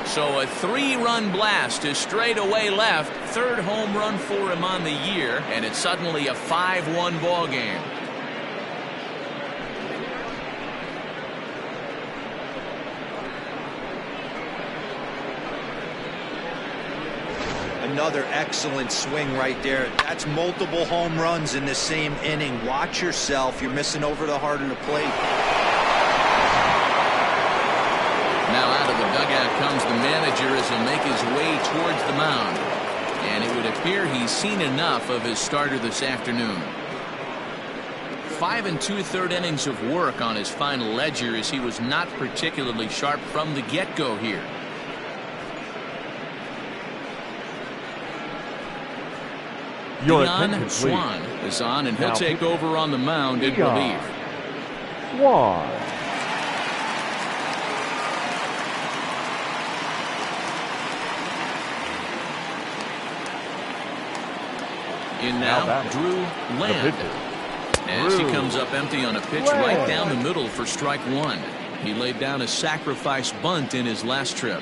So a 3-run blast to straightaway left. 3rd home run for him on the year, and it's suddenly a 5-1 ball game. Another excellent swing right there. That's multiple home runs in the same inning. Watch yourself. You're missing over the heart of the plate. Now out of the dugout comes the manager as he'll make his way towards the mound. And it would appear he's seen enough of his starter this afternoon. 5 2/3 innings of work on his final ledger, as he was not particularly sharp from the get-go here. Dion Swan is on, and he'll take over on the mound in relief. Swan. In now, Drew Land. As he comes up empty on a pitch right down the middle for strike 1. He laid down a sacrifice bunt in his last trip.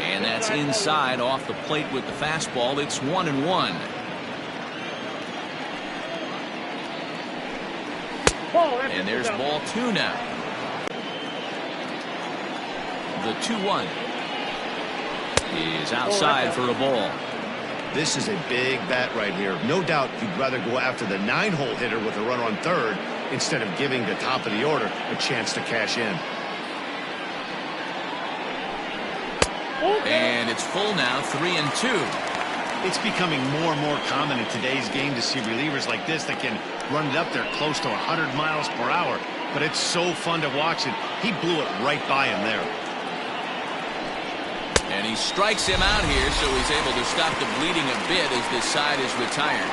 And that's inside off the plate with the fastball. It's 1-1. And there's ball 2 now. The 2-1 is outside for a ball. This is a big bat right here. No doubt you'd rather go after the 9-hole hitter with a runner on 3rd instead of giving the top of the order a chance to cash in. And it's full now, 3-2. It's becoming more and more common in today's game to see relievers like this that can run it up there close to 100 miles per hour. But it's so fun to watch it. He blew it right by him there. And he strikes him out here, so he's able to stop the bleeding a bit as this side is retired.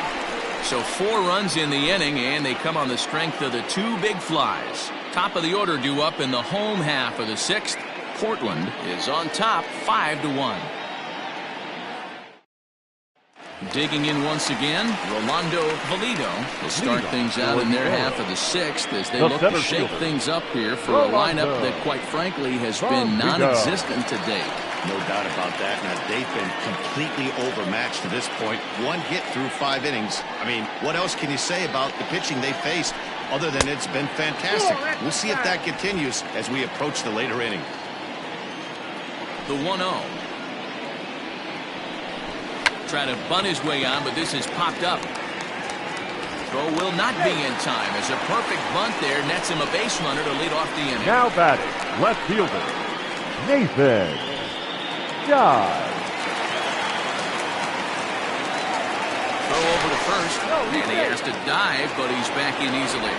So 4 runs in the inning, and they come on the strength of the 2 big flies. Top of the order due up in the home half of the 6th. Portland is on top 5-1. Digging in once again, Rolando Valido will start things out in their half of the 6th as they look to shake things up here for a lineup that, quite frankly, has been non-existent to date. No doubt about that. Now, they've been completely overmatched to this point. One hit through 5 innings. I mean, what else can you say about the pitching they faced other than it's been fantastic? We'll see if that continues as we approach the later inning. The 1-0. Trying to bunt his way on, but this is popped up. Throw will not be in time as a perfect bunt there nets him a base runner to lead off the inning. Now batting, left fielder, Nathan Dye. Throw over to first, and he has to dive, but he's back in easily.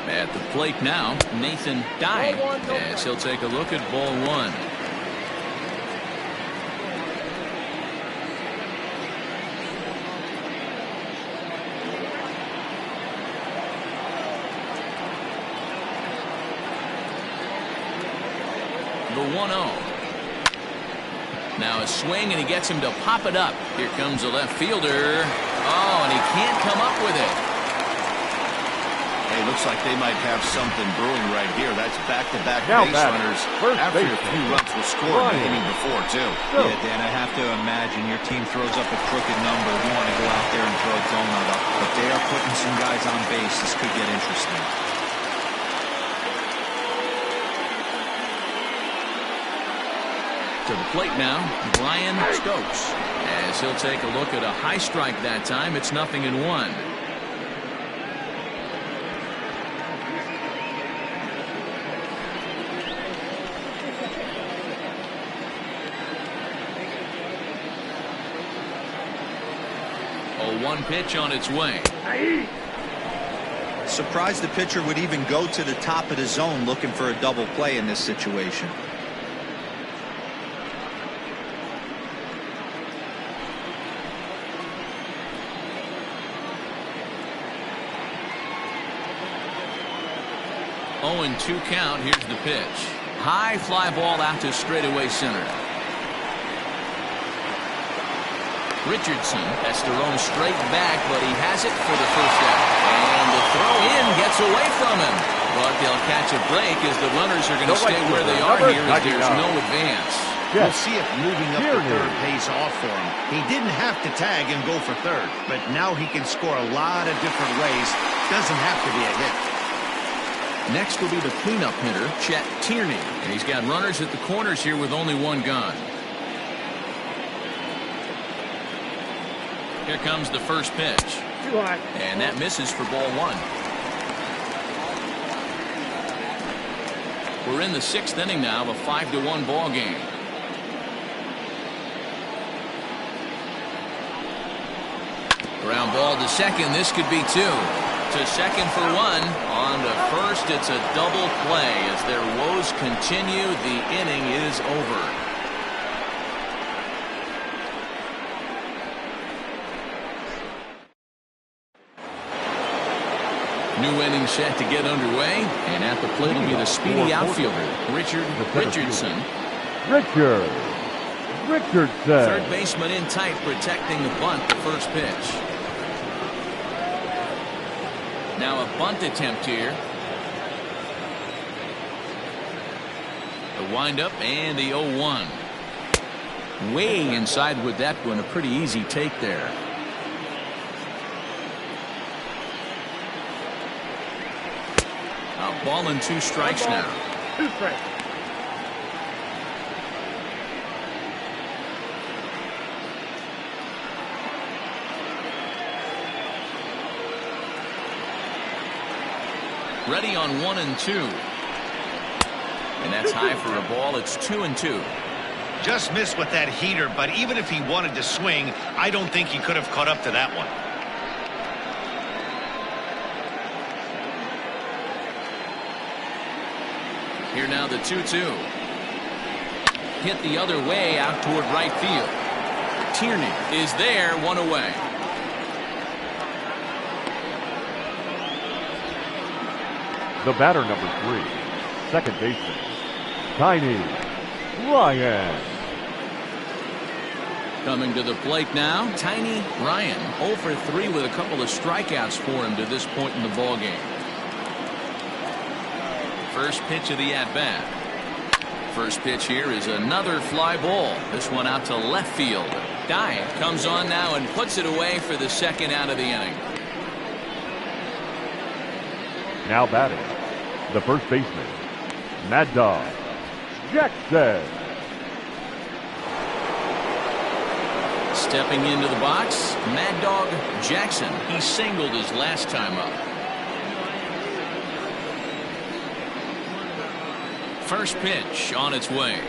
At the plate now, Nathan Dye, as he'll take a look at ball 1. The 1-0. Now a swing, and he gets him to pop it up. Here comes the left fielder. Oh, and he can't come up with it. Hey, looks like they might have something brewing right here. That's back-to-back base runners after a few runs were scored the inning before, too. Yeah, Dan, I have to imagine your team throws up a crooked number. You want to go out there and throw a donut up. But they are putting some guys on base. This could get interesting. To the plate now, Brian Stokes, as he'll take a look at a high strike that time. It's 0-1. One pitch on its way. Surprised the pitcher would even go to the top of the zone looking for a double play in this situation. Oh, and 2 count. Here's the pitch. High fly ball out to straightaway center. Richardson has to roam straight back, but he has it for the first out. And the throw in gets away from him. But they'll catch a break as the runners are going to stay where they are here as there's no advance. We'll see if moving up to third pays off for him. He didn't have to tag and go for third, but now he can score a lot of different ways. Doesn't have to be a hit. Next will be the cleanup hitter, Chet Tierney. And he's got runners at the corners here with only 1 gone. Here comes the first pitch. Too high. And that misses for ball 1. We're in the 6th inning now of a 5-1 ball game. Ground ball to second. This could be 2. To second for 1. On to first. It's a double play. As their woes continue, the inning is over. New inning set to get underway, and at the plate will be the speedy outfielder, Richardson. Richardson. Third baseman in tight, protecting the bunt, the first pitch. Now a bunt attempt here. The windup and the 0-1. Way inside with that one, a pretty easy take there. A ball and 2 strikes now. 2 strikes. Ready on 1 and 2. And that's high for a ball. It's 2-2. Just missed with that heater, but even if he wanted to swing, I don't think he could have caught up to that one. Here now the 2-2. Hit the other way out toward right field. Tierney is there, 1 away. The batter, number 3, second baseman, Tiny Ryan. Coming to the plate now, Tiny Ryan. 0 for 3 with a couple of strikeouts for him to this point in the ballgame. First pitch of the at-bat. First pitch here is another fly ball. This one out to left field. Dye comes on now and puts it away for the second out of the inning. Now batting, the first baseman, Mad Dog Jackson. Stepping into the box, Mad Dog Jackson. He singled his last time up. First pitch on its way.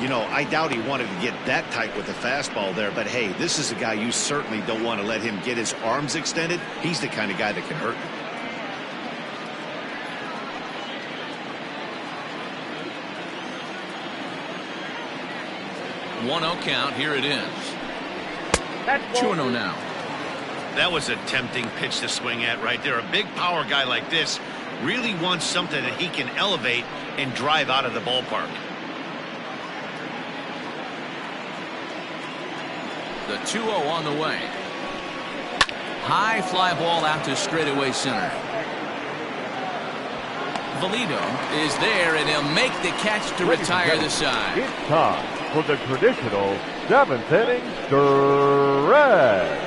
You know, I doubt he wanted to get that tight with the fastball there, but hey, this is a guy you certainly don't want to let him get his arms extended. He's the kind of guy that can hurt you. 1-0 count. Here it is. 2-0 now. That was a tempting pitch to swing at right there. A big power guy like this really wants something that he can elevate and drive out of the ballpark. The 2-0 on the way. High fly ball out to straightaway center. Valido is there, and he'll make the catch to retire the side. It's time for the traditional 7th inning stretch.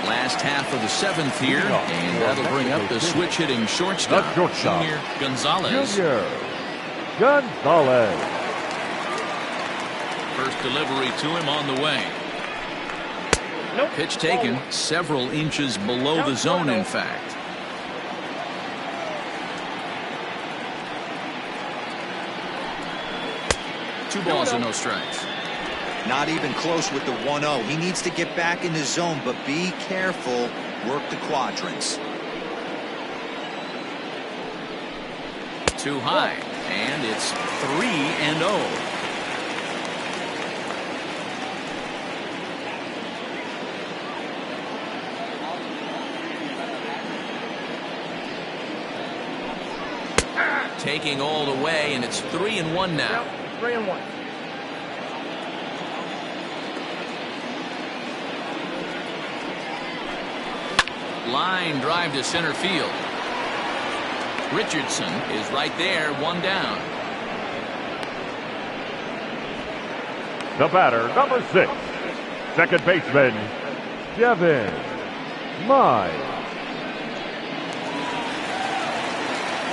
Last half of the 7th here, and that'll bring up the switch hitting shortstop, Junior Gonzalez. Junior Gonzalez. First delivery to him on the way. Pitch taken several inches below the zone, in fact. Two balls and no strikes. Not even close with the 1-0. He needs to get back in the zone, but be careful. Work the quadrants. Too high, and it's 3-0. Taking all the way, and it's 3-1 now. 3-1. Line drive to center field. Richardson is right there, one down. The batter, number 6, second baseman, Devin Mize.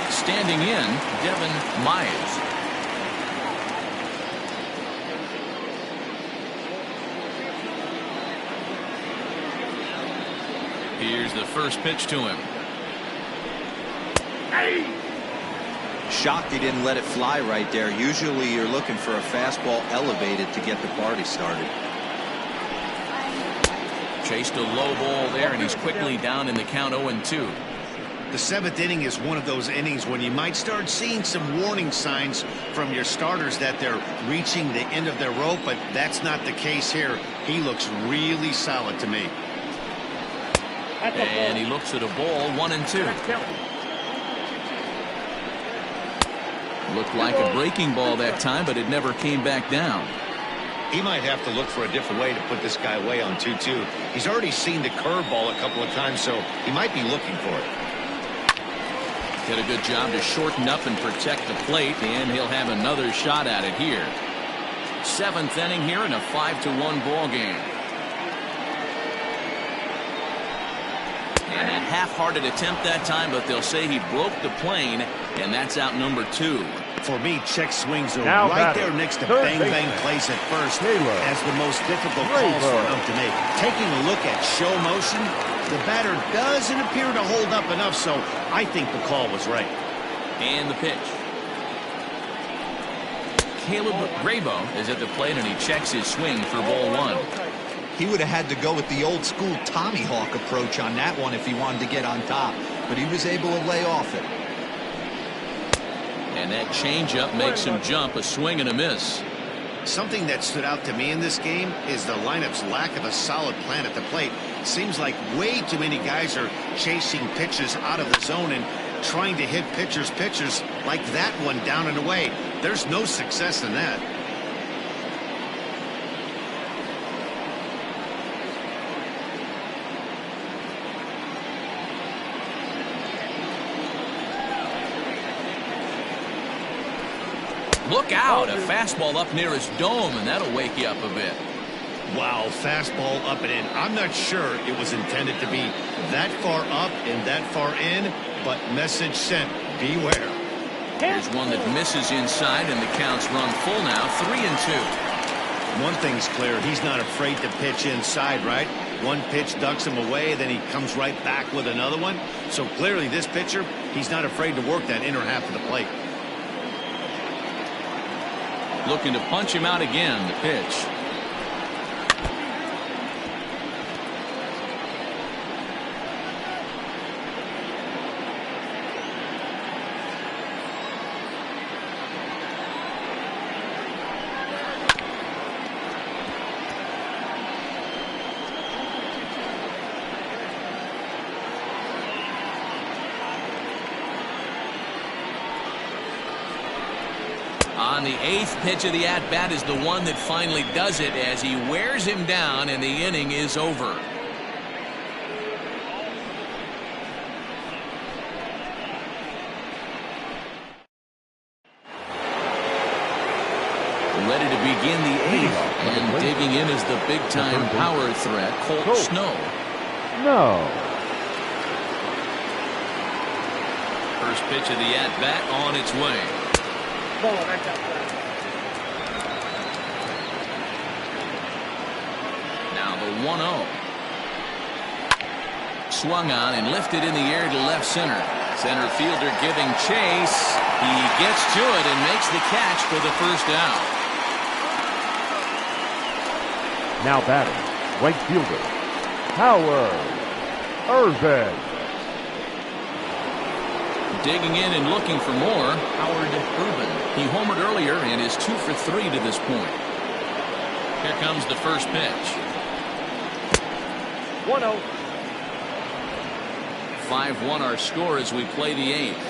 Standing in, Devin Mize. Here's the first pitch to him. Shocked he didn't let it fly right there. Usually you're looking for a fastball elevated to get the party started. Chased a low ball there, and he's quickly down in the count 0-2. The 7th inning is one of those innings when you might start seeing some warning signs from your starters that they're reaching the end of their rope, but that's not the case here. He looks really solid to me. And he looks at a ball, 1-2. Looked like a breaking ball that time, but it never came back down. He might have to look for a different way to put this guy away on 2-2. He's already seen the curveball a couple of times, so he might be looking for it. Did a good job to shorten up and protect the plate, and he'll have another shot at it here. 7th inning here in a 5-1 ball game. And a half-hearted attempt that time, but they'll say he broke the plane, and that's out number 2. For me, check swings are Now right batting, there next to third bang-bang baseman, plays at first Taylor. as the most difficult calls for him to make. Taking a look at show motion, the batter doesn't appear to hold up enough, so I think the call was right. And the pitch. Caleb Grabo is at the plate, and he checks his swing for ball 1. He would have had to go with the old school Tommy Hawk approach on that one if he wanted to get on top, but he was able to lay off it. And that changeup makes him jump, a swing and a miss. Something that stood out to me in this game is the lineup's lack of a solid plan at the plate. Seems like way too many guys are chasing pitches out of the zone and trying to hit pitchers like that one down and away. There's no success in that. Look out, a fastball up near his dome, and that'll wake you up a bit. Wow, fastball up and in. I'm not sure it was intended to be that far up and that far in, but message sent, beware. Here's one that misses inside, and the count's run full now, 3-2. One thing's clear, he's not afraid to pitch inside, right? One pitch ducks him away, then he comes right back with another one. So clearly this pitcher, he's not afraid to work that inner half of the plate. Looking to punch him out again, the pitch. On the 8th pitch of the at-bat is the one that finally does it as he wears him down and the inning is over. Ready to begin the 8th, and digging in is the big-time power threat, Colt Snow. No. First pitch of the at-bat on its way. Ball, that's outside. Now the 1-0. Swung on and lifted in the air to left center. Center fielder giving chase. He gets to it and makes the catch for the first out. Now batting, right fielder, Howard Irvin. Digging in and looking for more, Howard Irvin. He homered earlier and is 2 for 3 to this point. Here comes the first pitch. 1-0. 5-1 our score as we play the 8th.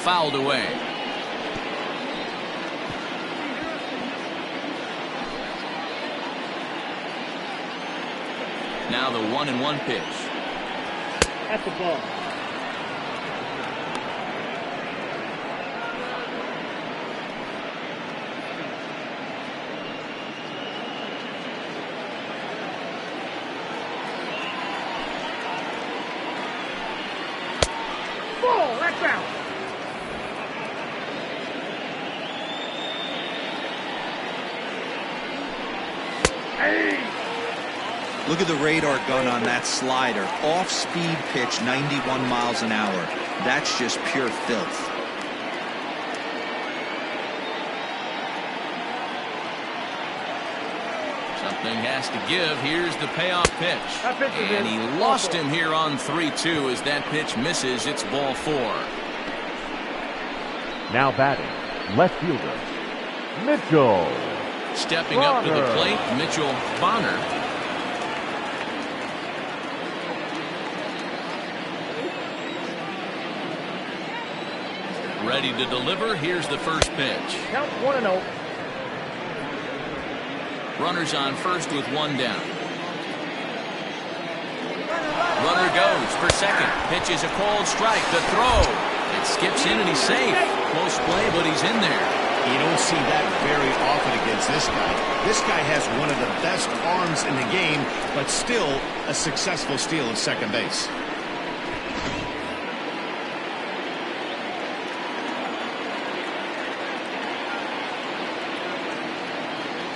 Fouled away. Now the 1-1 pitch. That's the ball. Ball, that's out. Hey! Look at the radar gun on that slider. Off-speed pitch, 91 miles an hour. That's just pure filth. Something has to give. Here's the payoff pitch. And he lost him here on 3-2 as that pitch misses. It's ball 4. Now batting, left fielder, Mitchell. Stepping up to the plate, Mitchell Bonner. Ready to deliver. Here's the first pitch. Count 1-0. Runners on first with one down. Runner goes for second. Pitch is a cold strike. The throw. It skips in and he's safe. Close play, but he's in there. You don't see that very often against this guy. This guy has one of the best arms in the game, but still a successful steal of second base.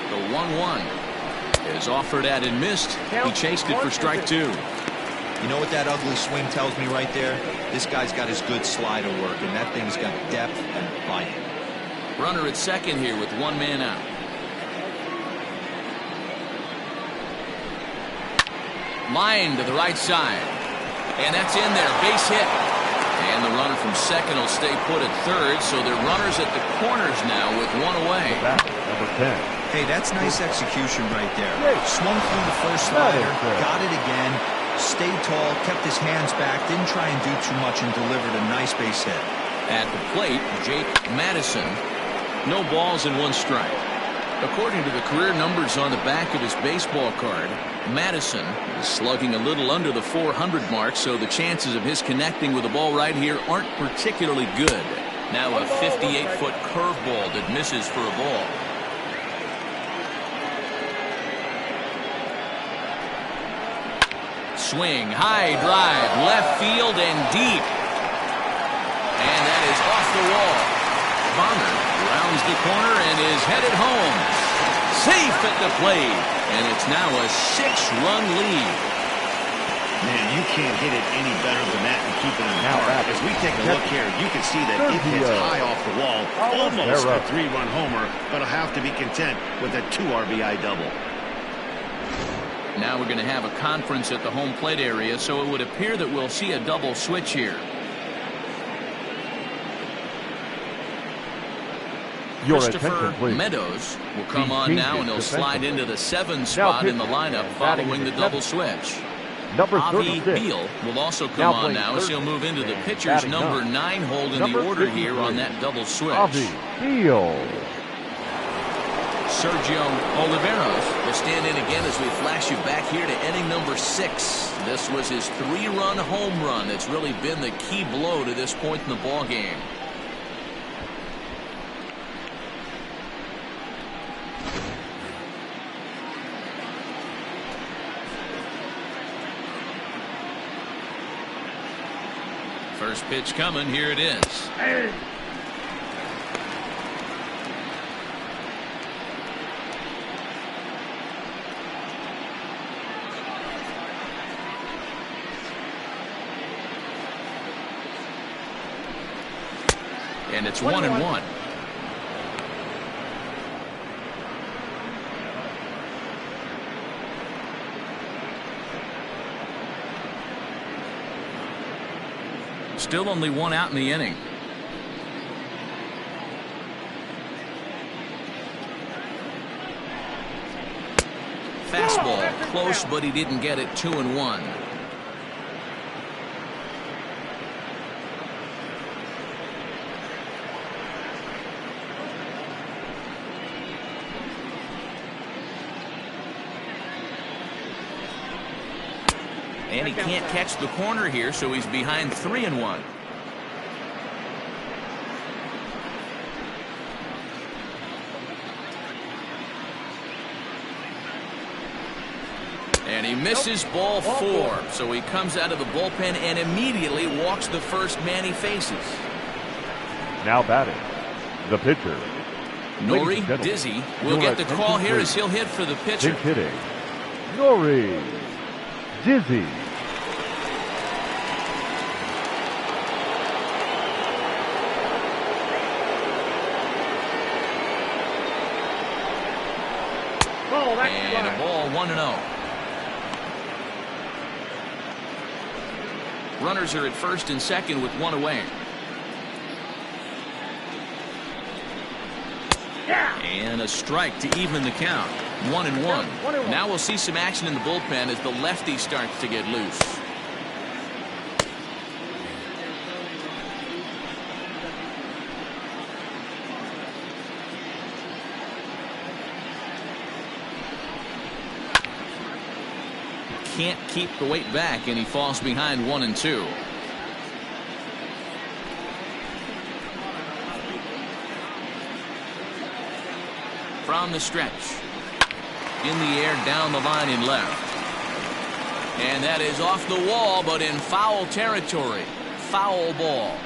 The 1-1 is offered at and missed. He chased it for strike 2. You know what that ugly swing tells me right there? This guy's got his good slider work, and that thing's got depth and bite. Runner at second here with one man out. Line to the right side. And that's in there. Base hit. And the runner from second will stay put at third, so they're runners at the corners now with one away. Number 10. Hey, that's nice execution right there. Swung through the first slider, got it again, stayed tall, kept his hands back, didn't try and do too much, and delivered a nice base hit. At the plate, Jake Madison. No balls and 1 strike. According to the career numbers on the back of his baseball card, Madison is slugging a little under the 400 mark, so the chances of his connecting with the ball right here aren't particularly good. Now a 58-foot curveball that misses for a ball. Swing, high drive, left field and deep. And that is off the wall. Bonner rounds the corner and is headed home. Safe at the plate. And it's now a 6-run lead. Man, you can't hit it any better than that and keep it in the park. As we take a look here, you can see that it hits high off the wall. Almost a 3-run homer, but he'll have to be content with a 2 RBI double. Now we're going to have a conference at the home plate area, so it would appear that we'll see a double switch here. Christopher Meadows will come on now, and he'll slide into the 7 spot in the lineup following the double switch. Avi Beal will also come on now, as he'll move into the pitcher's number 9 hold in the order here on that double switch. Avi Beal. Sergio Oliveros will stand in again as we flash you back here to inning number 6. This was his 3-run home run. It's really been the key blow to this point in the ball game. First pitch coming. Here it is. Hey. And it's 1-1. Still only 1 out in the inning. Fastball close, but he didn't get it. 2-1. And he can't catch the corner here, so he's behind 3-1. And he misses ball 4. So he comes out of the bullpen and immediately walks the first man he faces. Now batting, the pitcher. Nori Dizzy will get the call here as he'll hit for the pitcher. Pinch hitting, Nori Dizzy. And a ball, 1-0. Runners are at first and second with 1 away. And a strike to even the count. 1-1. Now we'll see some action in the bullpen as the lefty starts to get loose. Can't keep the weight back, and he falls behind 1-2. From the stretch, in the air, down the line in left, and that is off the wall, but in foul territory. Foul ball.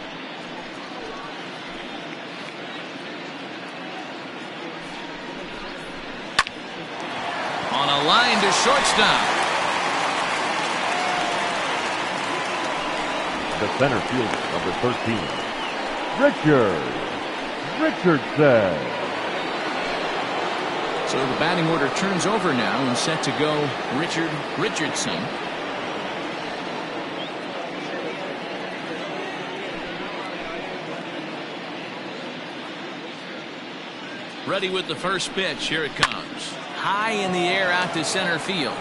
On a line to shortstop. The center fielder, number 13, Richardson. So the batting order turns over now and set to go Richardson. Ready with the first pitch. Here it comes. High in the air out to center field.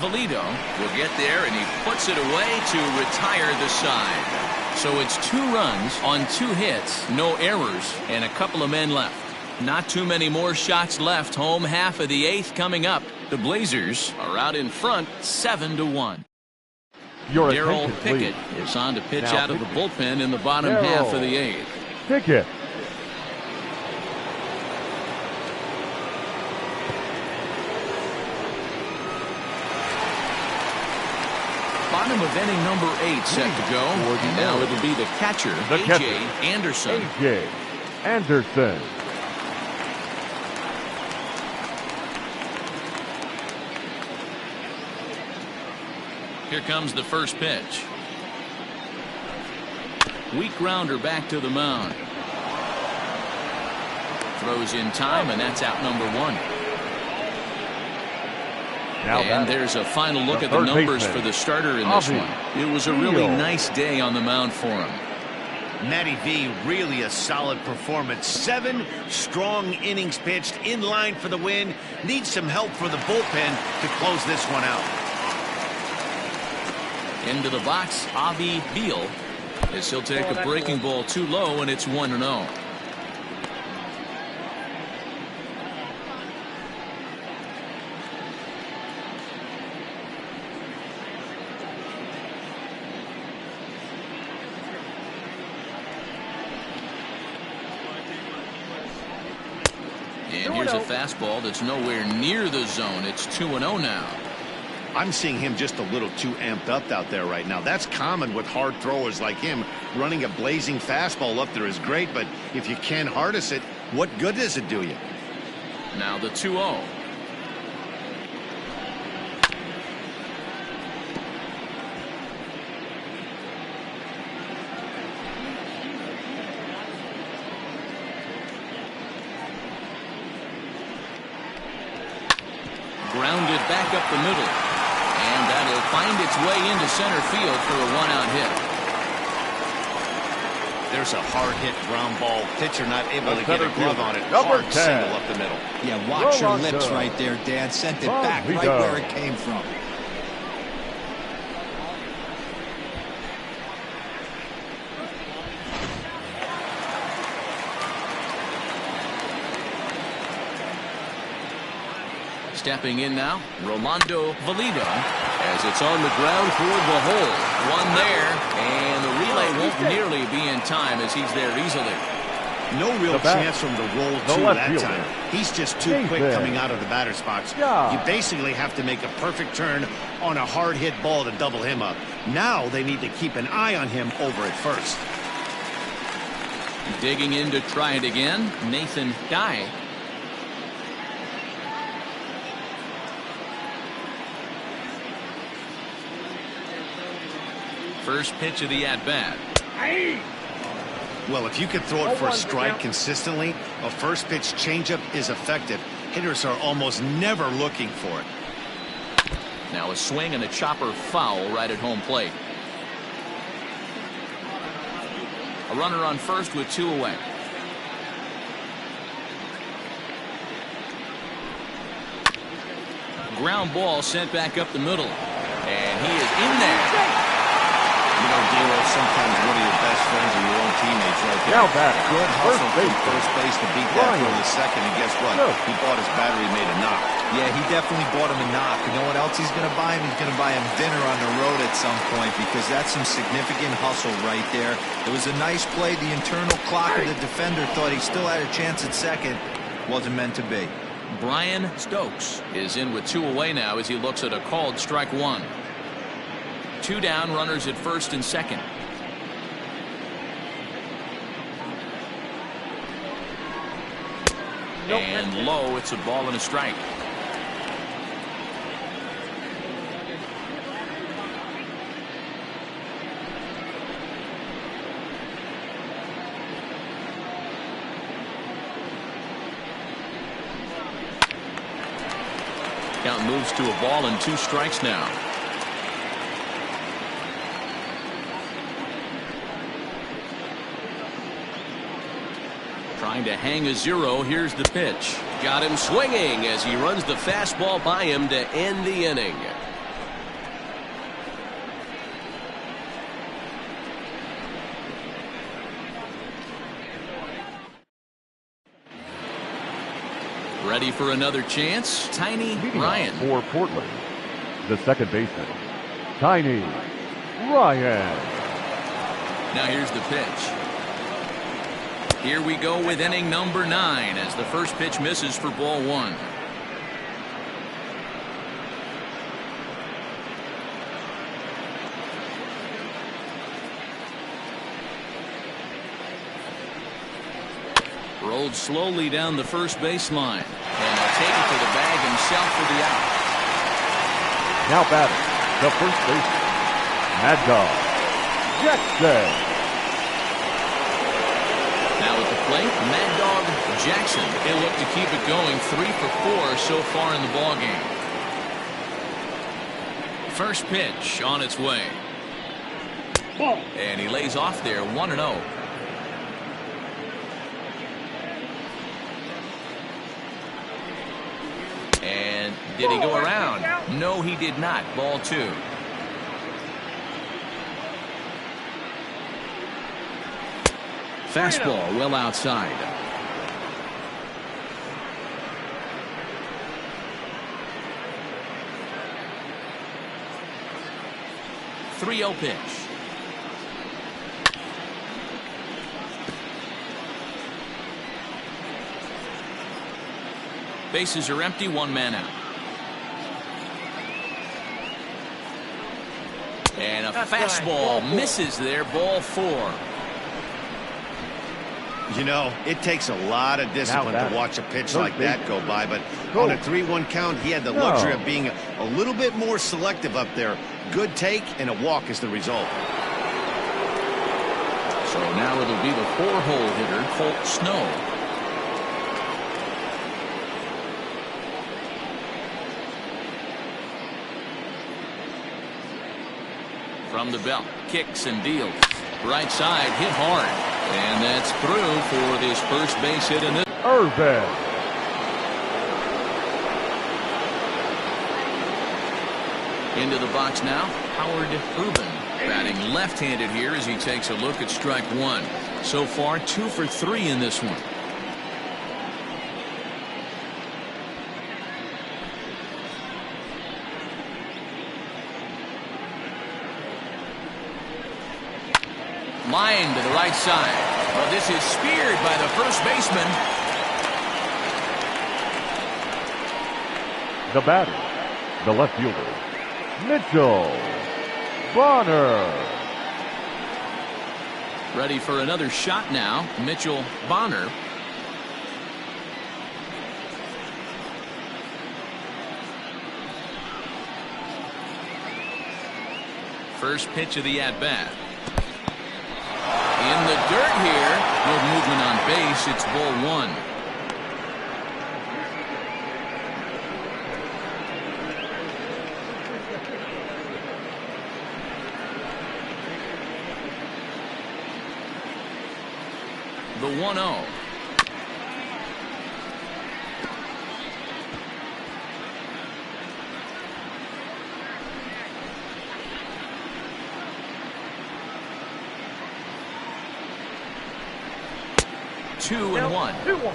Valido will get there, and he puts it away to retire the side. So it's 2 runs on 2 hits, no errors, and a couple of men left. Not too many more shots left. Home half of the 8th coming up. The Blazers are out in front 7-1. Darryl Pickett is on to pitch out of the bullpen in the bottom half of the 8th. Pickett. Bottom of inning number 8 set to go. And now it'll be the catcher, A.J. Anderson. A.J. Anderson. Here comes the first pitch. Weak grounder back to the mound. Throws in time, and that's out number 1. And there's a final look at the numbers for the starter in this one. It was a really nice day on the mound for him. Matty V, really a solid performance. 7 strong innings pitched, in line for the win. Needs some help for the bullpen to close this one out. Into the box, Avi Beal, as he'll take a breaking ball too low, and it's 1-0. And here's a fastball that's nowhere near the zone. It's 2-0 now. I'm seeing him just a little too amped up out there right now. That's common with hard throwers like him. Running a blazing fastball up there is great, but if you can't harness it, what good does it do you? Now the 2-0. Grounded back up the middle. And that'll find its way into center field for a 1-out hit. There's a hard hit ground ball. Pitcher not able to get a glove on it. Number Hard 10. single up the middle. Yeah, watch your lips right there, Dad. Sent it back right where it came from. Stepping in now, Rolando Valido, as it's on the ground toward the hole. One there, and the relay won't nearly be in time as he's there easily. No real chance from the roll two that time. He's just too quick coming out of the batter's box. You basically have to make a perfect turn on a hard hit ball to double him up. Now they need to keep an eye on him over at first. Digging in to try it again, Nathan Dye. First pitch of the at-bat. Well, if you can throw it for a strike consistently, a first pitch changeup is effective. Hitters are almost never looking for it. Now a swing and a chopper foul right at home plate. A runner on first with 2 away. Ground ball sent back up the middle. And he is in there. You know, D'Lo, sometimes one of your best friends are your own teammates right there. Now back. Good hustle from first base to beat that throw to second, and guess what? He bought his battery, made a knock. Yeah, he definitely bought him a knock. You know what else he's going to buy him? He's going to buy him dinner on the road at some point, because that's some significant hustle right there. It was a nice play. The internal clock of the defender thought he still had a chance at second. Wasn't meant to be. Brian Stokes is in with 2 away now as he looks at a called strike 1. 2 down, runners at first and second. And low, it's a ball and a strike. Count moves to a ball and 2 strikes now. trying to hang a zero. Here's the pitch. Got him swinging as he runs the fastball by him to end the inning. Ready for another chance? Tiny Ryan. For Portland, the second baseman, Tiny Ryan. Now here's the pitch. Here we go with inning number 9 as the first pitch misses for ball 1. Rolled slowly down the first baseline. And he'll take it to the bag himself for the out. Now batting, the first baseman, Mad Dog Jackson. Now at the plate, Mad Dog Jackson. He'll look to keep it going. 3 for 4 so far in the ballgame. First pitch on its way. Ball. And he lays off there 1-0. And did he go around? No, he did not. Ball 2. Fastball well outside. .30 pitch. Bases are empty, 1 man out. And a fastball misses there, ball 4. You know, it takes a lot of discipline to watch a pitch like that go by, but on a 3-1 count, he had the luxury of being a little bit more selective up there. Good take, and a walk is the result. So now it'll be the 4-hole hitter, Colt Snow. From the belt, kicks and deals. Right side, hit hard. And that's through for this first base hit in this. Irvin. Into the box now, Howard Urban. Batting left-handed here as he takes a look at strike 1. So far, 2 for 3 in this one. Line to the right side. Well, this is speared by the first baseman. The batter, the left fielder, Mitchell Bonner. Ready for another shot now, Mitchell Bonner. First pitch of the at-bat. In the dirt here. No movement on base. It's ball 1. The 1-0. Two and 1. 2-1.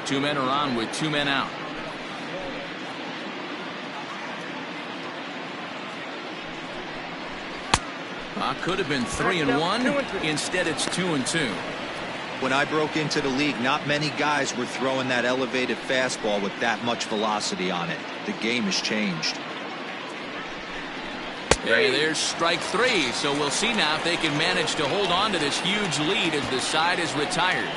2 men are on with 2 men out. Could have been 3 and 1. Instead, it's 2 and 2. When I broke into the league, not many guys were throwing that elevated fastball with that much velocity on it. The game has changed. Hey, there's strike 3, so we'll see now if they can manage to hold on to this huge lead as the side is retired.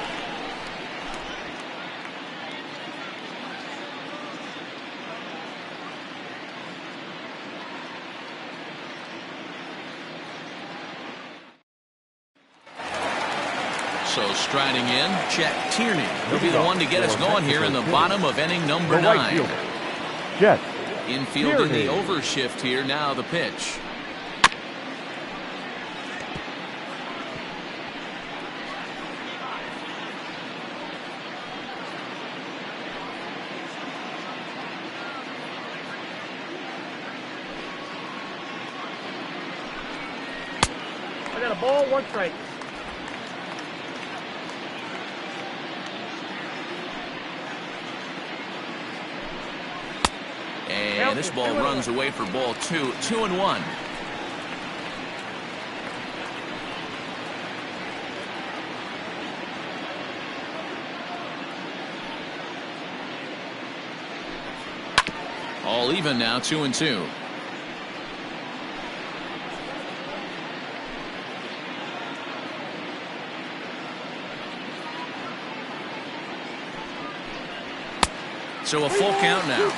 So striding in, Chet Tierney. He'll be the one to get us going here in the bottom of inning number 9. Chet Infield in the overshift here. Now the pitch. I got a ball, 1 strike. And this ball runs away for ball 2. 2-1. All even now, 2-2. So a full count now.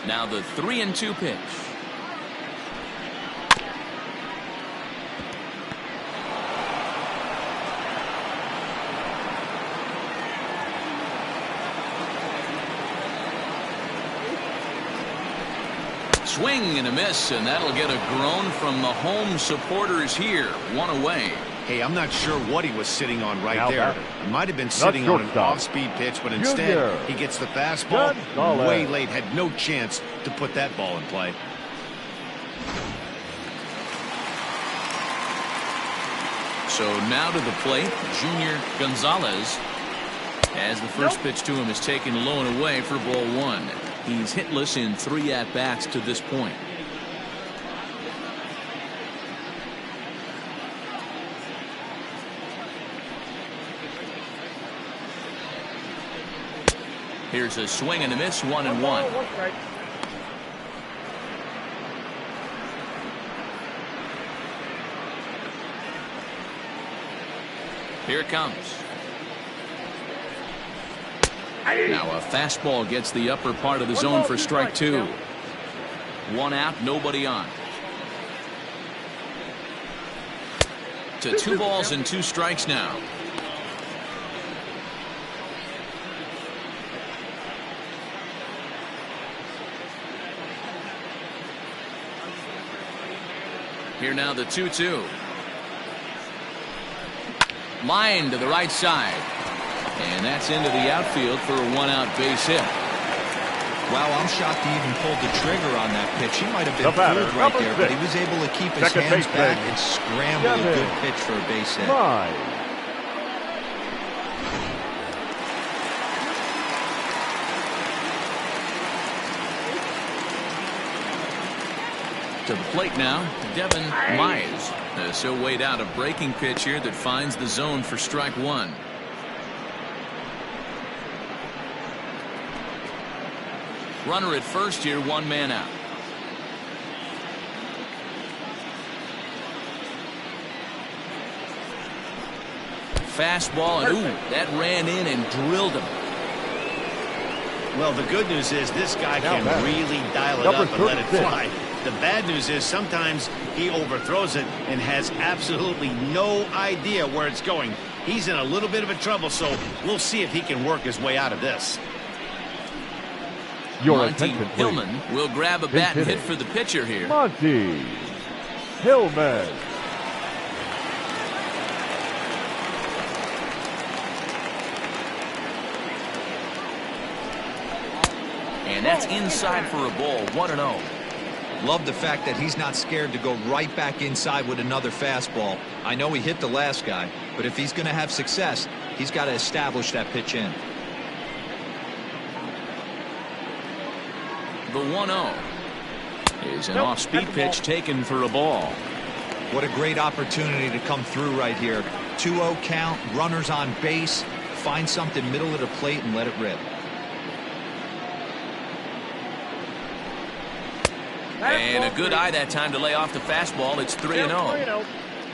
Now the 3-2 pitch. Swing and a miss, and that'll get a groan from the home supporters here. 1 away. Hey, I'm not sure what he was sitting on right Now there. batting. He might have been sitting on an shortstop. off-speed pitch, but instead Junior he gets the fastball Gonzalez. way late. Had no chance to put that ball in play. So now to the plate, Junior Gonzalez, as the first pitch to him is taken low and away for ball 1. He's hitless in 3 at-bats to this point. Here's a swing and a miss, 1-1. 1 strike. Here it comes. Now a fastball gets the upper part of the zone for strike 2. 1 out, nobody on. To 2 balls and 2 strikes now. Here now the 2-2. Line to the right side. And that's into the outfield for a 1-out base hit. Wow, I'm shocked he even pulled the trigger on that pitch. He might have been The batter, fooled right number there, but he 6. was able to keep his Second hands baseman. back and scramble a Kevin. good pitch for a base hit. Live. To the plate now, Devin Mize. So weighed out a breaking pitch here that finds the zone for strike 1. Runner at first here, 1 man out. Fastball, and ooh, that ran in and drilled him. Well, the good news is this guy Now can batting. really dial it Number up and let it 36. fly. The bad news is sometimes he overthrows it and has absolutely no idea where it's going. He's in a little bit of a trouble, so we'll see if he can work his way out of this. Your Monty attention, please. Hillman will grab a bat and hit hitting. for the pitcher here. Monty Hillman. And that's inside for a ball, 1-0. Love the fact that he's not scared to go right back inside with another fastball. I know he hit the last guy, but if he's going to have success, he's got to establish that pitch in. The 1-0 is an off-speed pitch taken for a ball. What a great opportunity to come through right here. 2-0 count, runners on base. Find something middle of the plate and let it rip. And a good eye that time to lay off the fastball. It's 3-0.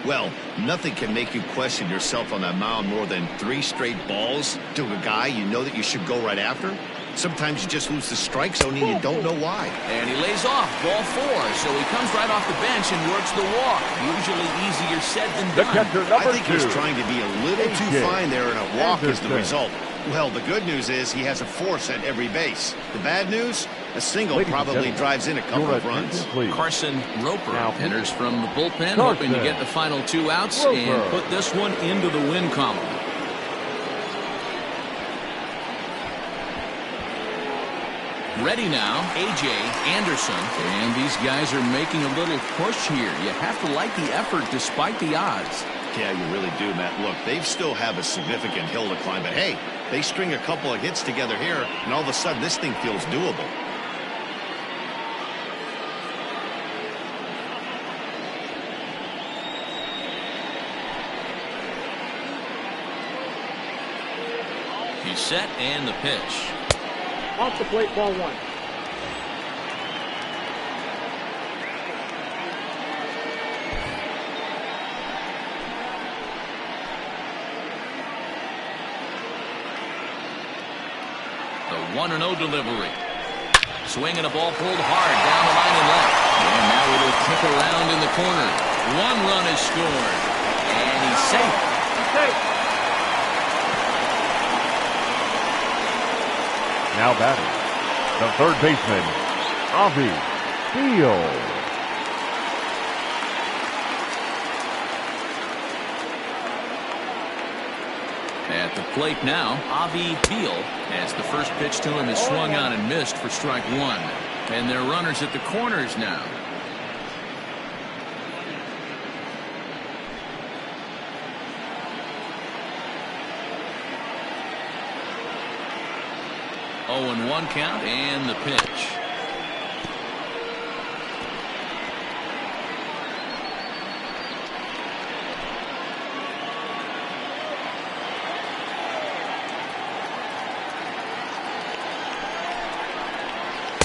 Well, nothing can make you question yourself on that mound more than 3 straight balls to a guy you know that you should go right after. Sometimes you just lose the strike zone and you don't know why. And he lays off, ball 4. So he comes right off the bench and works the walk. Usually easier said than The done. catcher, I number think 2. he's trying to be a little too AJ fine there, and a walk is the Anderson. result. Well, the good news is he has a force at every base. The bad news, a single Ladies and probably gentlemen, drives in a couple your of runs. attention, please. Carson Roper Now, enters from the bullpen, Carson hoping to get the final 2 outs and Roper. put this one into the win column. Ready now, A.J. Anderson. And these guys are making a little push here. You have to like the effort despite the odds. Yeah, you really do, Matt. Look, they still have a significant hill to climb, but hey, they string a couple of hits together here, and all of a sudden this thing feels doable. He's set and the pitch. Off the plate, ball 1. The 1-0 delivery. Swinging a ball pulled hard down the line and left. And now it'll kick around in the corner. 1 run is scored. And he's safe. Now batting, the third baseman, Avi Beal. At the plate now, Avi Beal, as the first pitch to him is swung on and missed for strike 1. And they're runners at the corners now. Oh, and 1 count and the pitch.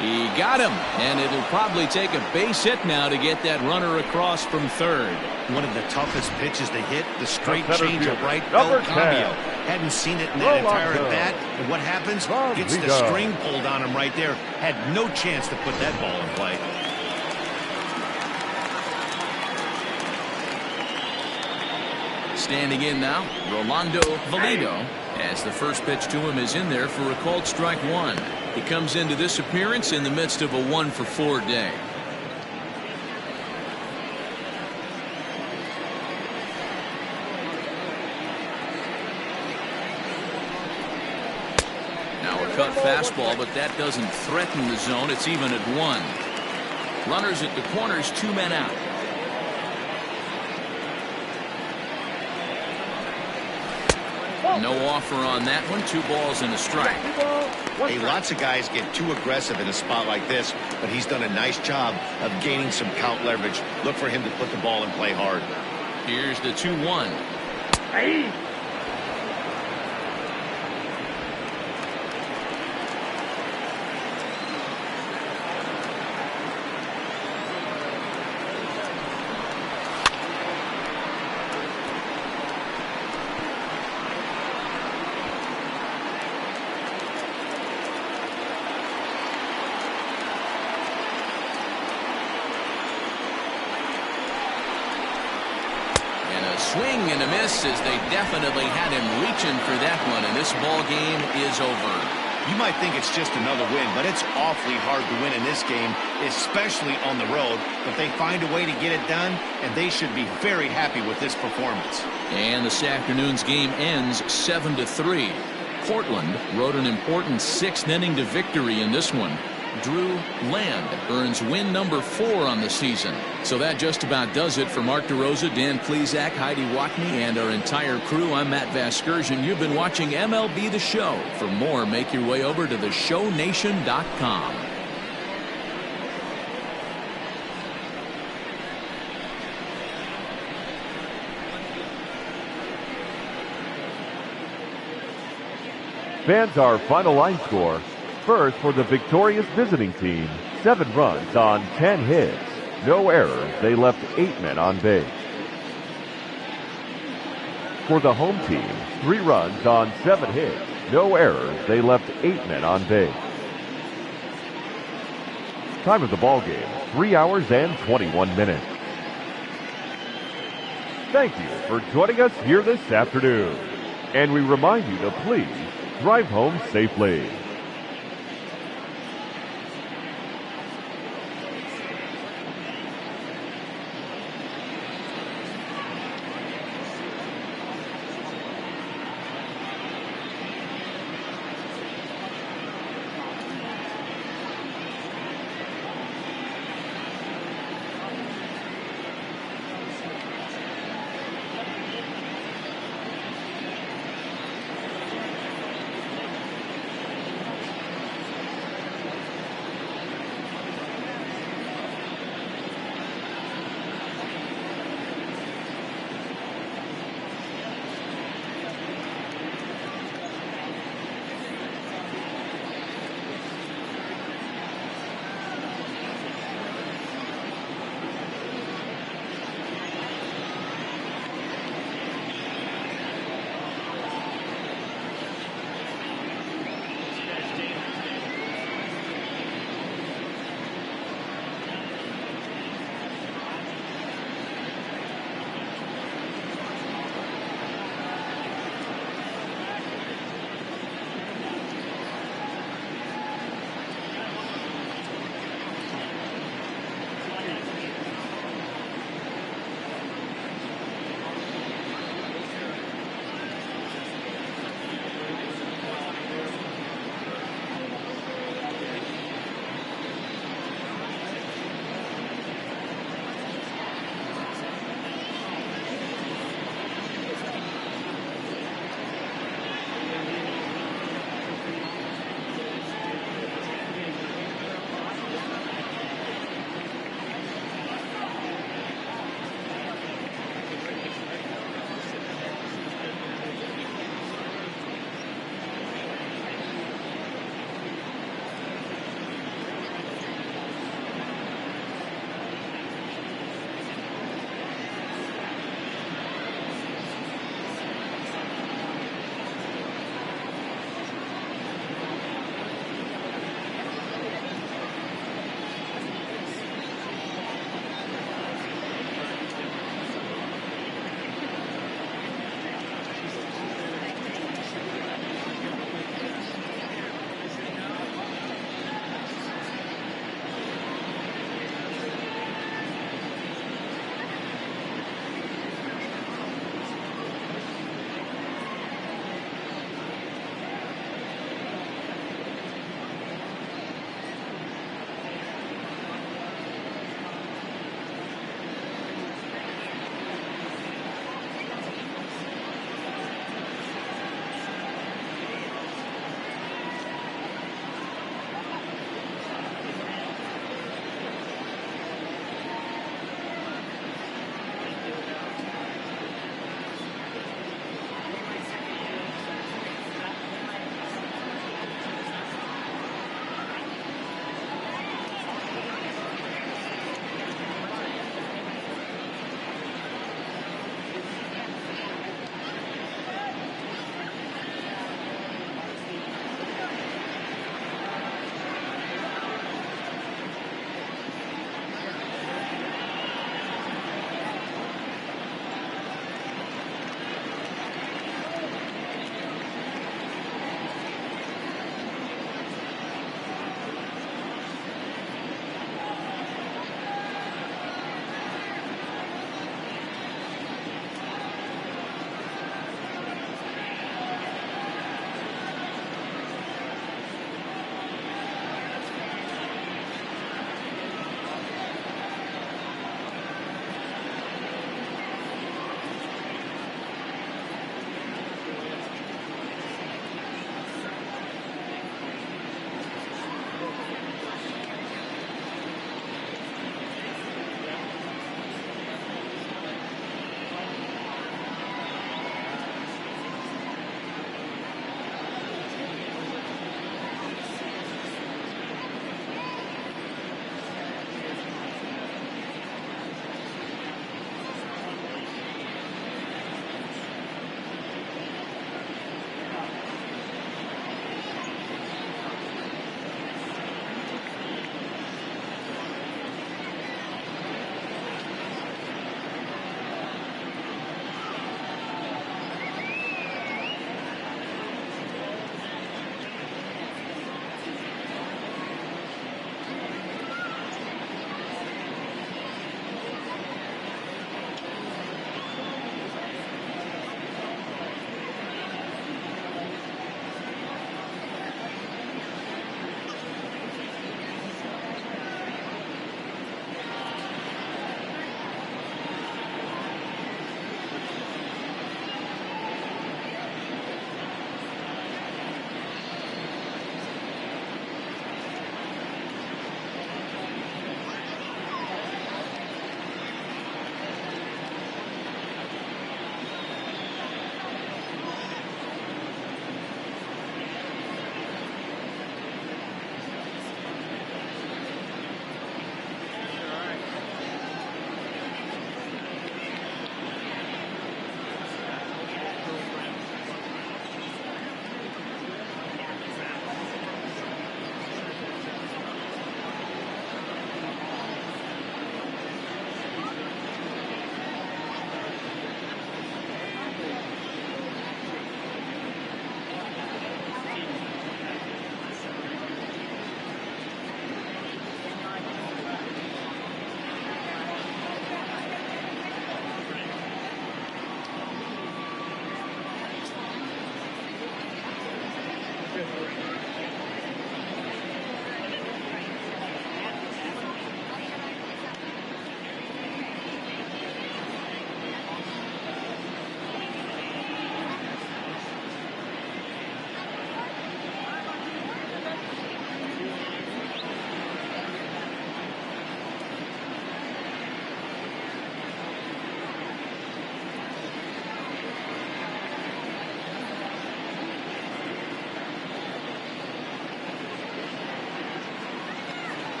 He got him, and it'll probably take a base hit now to get that runner across from third. One of the toughest pitches to hit, the straight center change of fielder, right number El Cambio. 10. Hadn't seen it in that entire Rolando. at bat, and what happens? Gets the string pulled on him right there. Had no chance to put that ball in play. Standing in now, Rolando Valido, as the first pitch to him is in there for a called strike 1. He comes into this appearance in the midst of a 1-for-4 day. Now a cut fastball, but that doesn't threaten the zone. It's even at 1. Runners at the corners, 2 men out. No offer on that one. 2 balls and a strike. Hey, lots of guys get too aggressive in a spot like this, but he's done a nice job of gaining some count leverage. Look for him to put the ball in play hard. Here's the 2-1. Hey. Swing and a miss as they definitely had him reaching for that one, and this ball game is over. You might think it's just another win, but it's awfully hard to win in this game, especially on the road. But they find a way to get it done, and they should be very happy with this performance. And this afternoon's game ends 7-3. Portland rode an important 6th inning to victory in this one. Drew Land earns win number 4 on the season. So that just about does it for Mark DeRosa, Dan Plesac, Heidi Watney, and our entire crew. I'm Matt Vasgersian. You've been watching MLB The Show. For more, make your way over to theshownation.com. Fans, our final line score. First, for the victorious visiting team, 7 runs on 10 hits. No errors. They left 8 men on base. For the home team, 3 runs on 7 hits. No errors. They left 8 men on base. Time of the ball game, 3 hours and 21 minutes. Thank you for joining us here this afternoon. And we remind you to please drive home safely.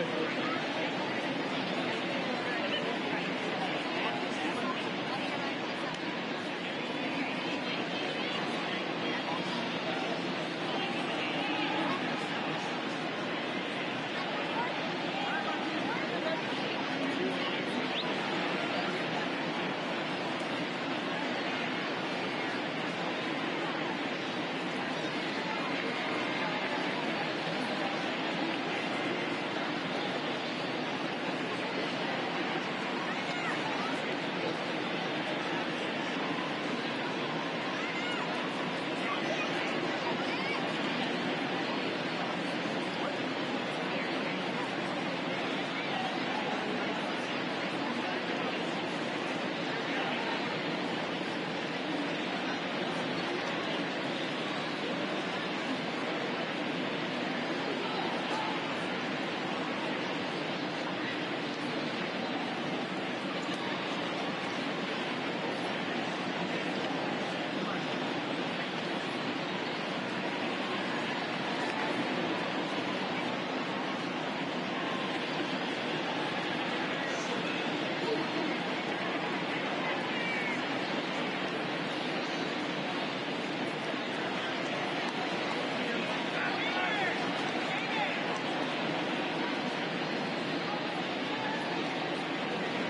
good.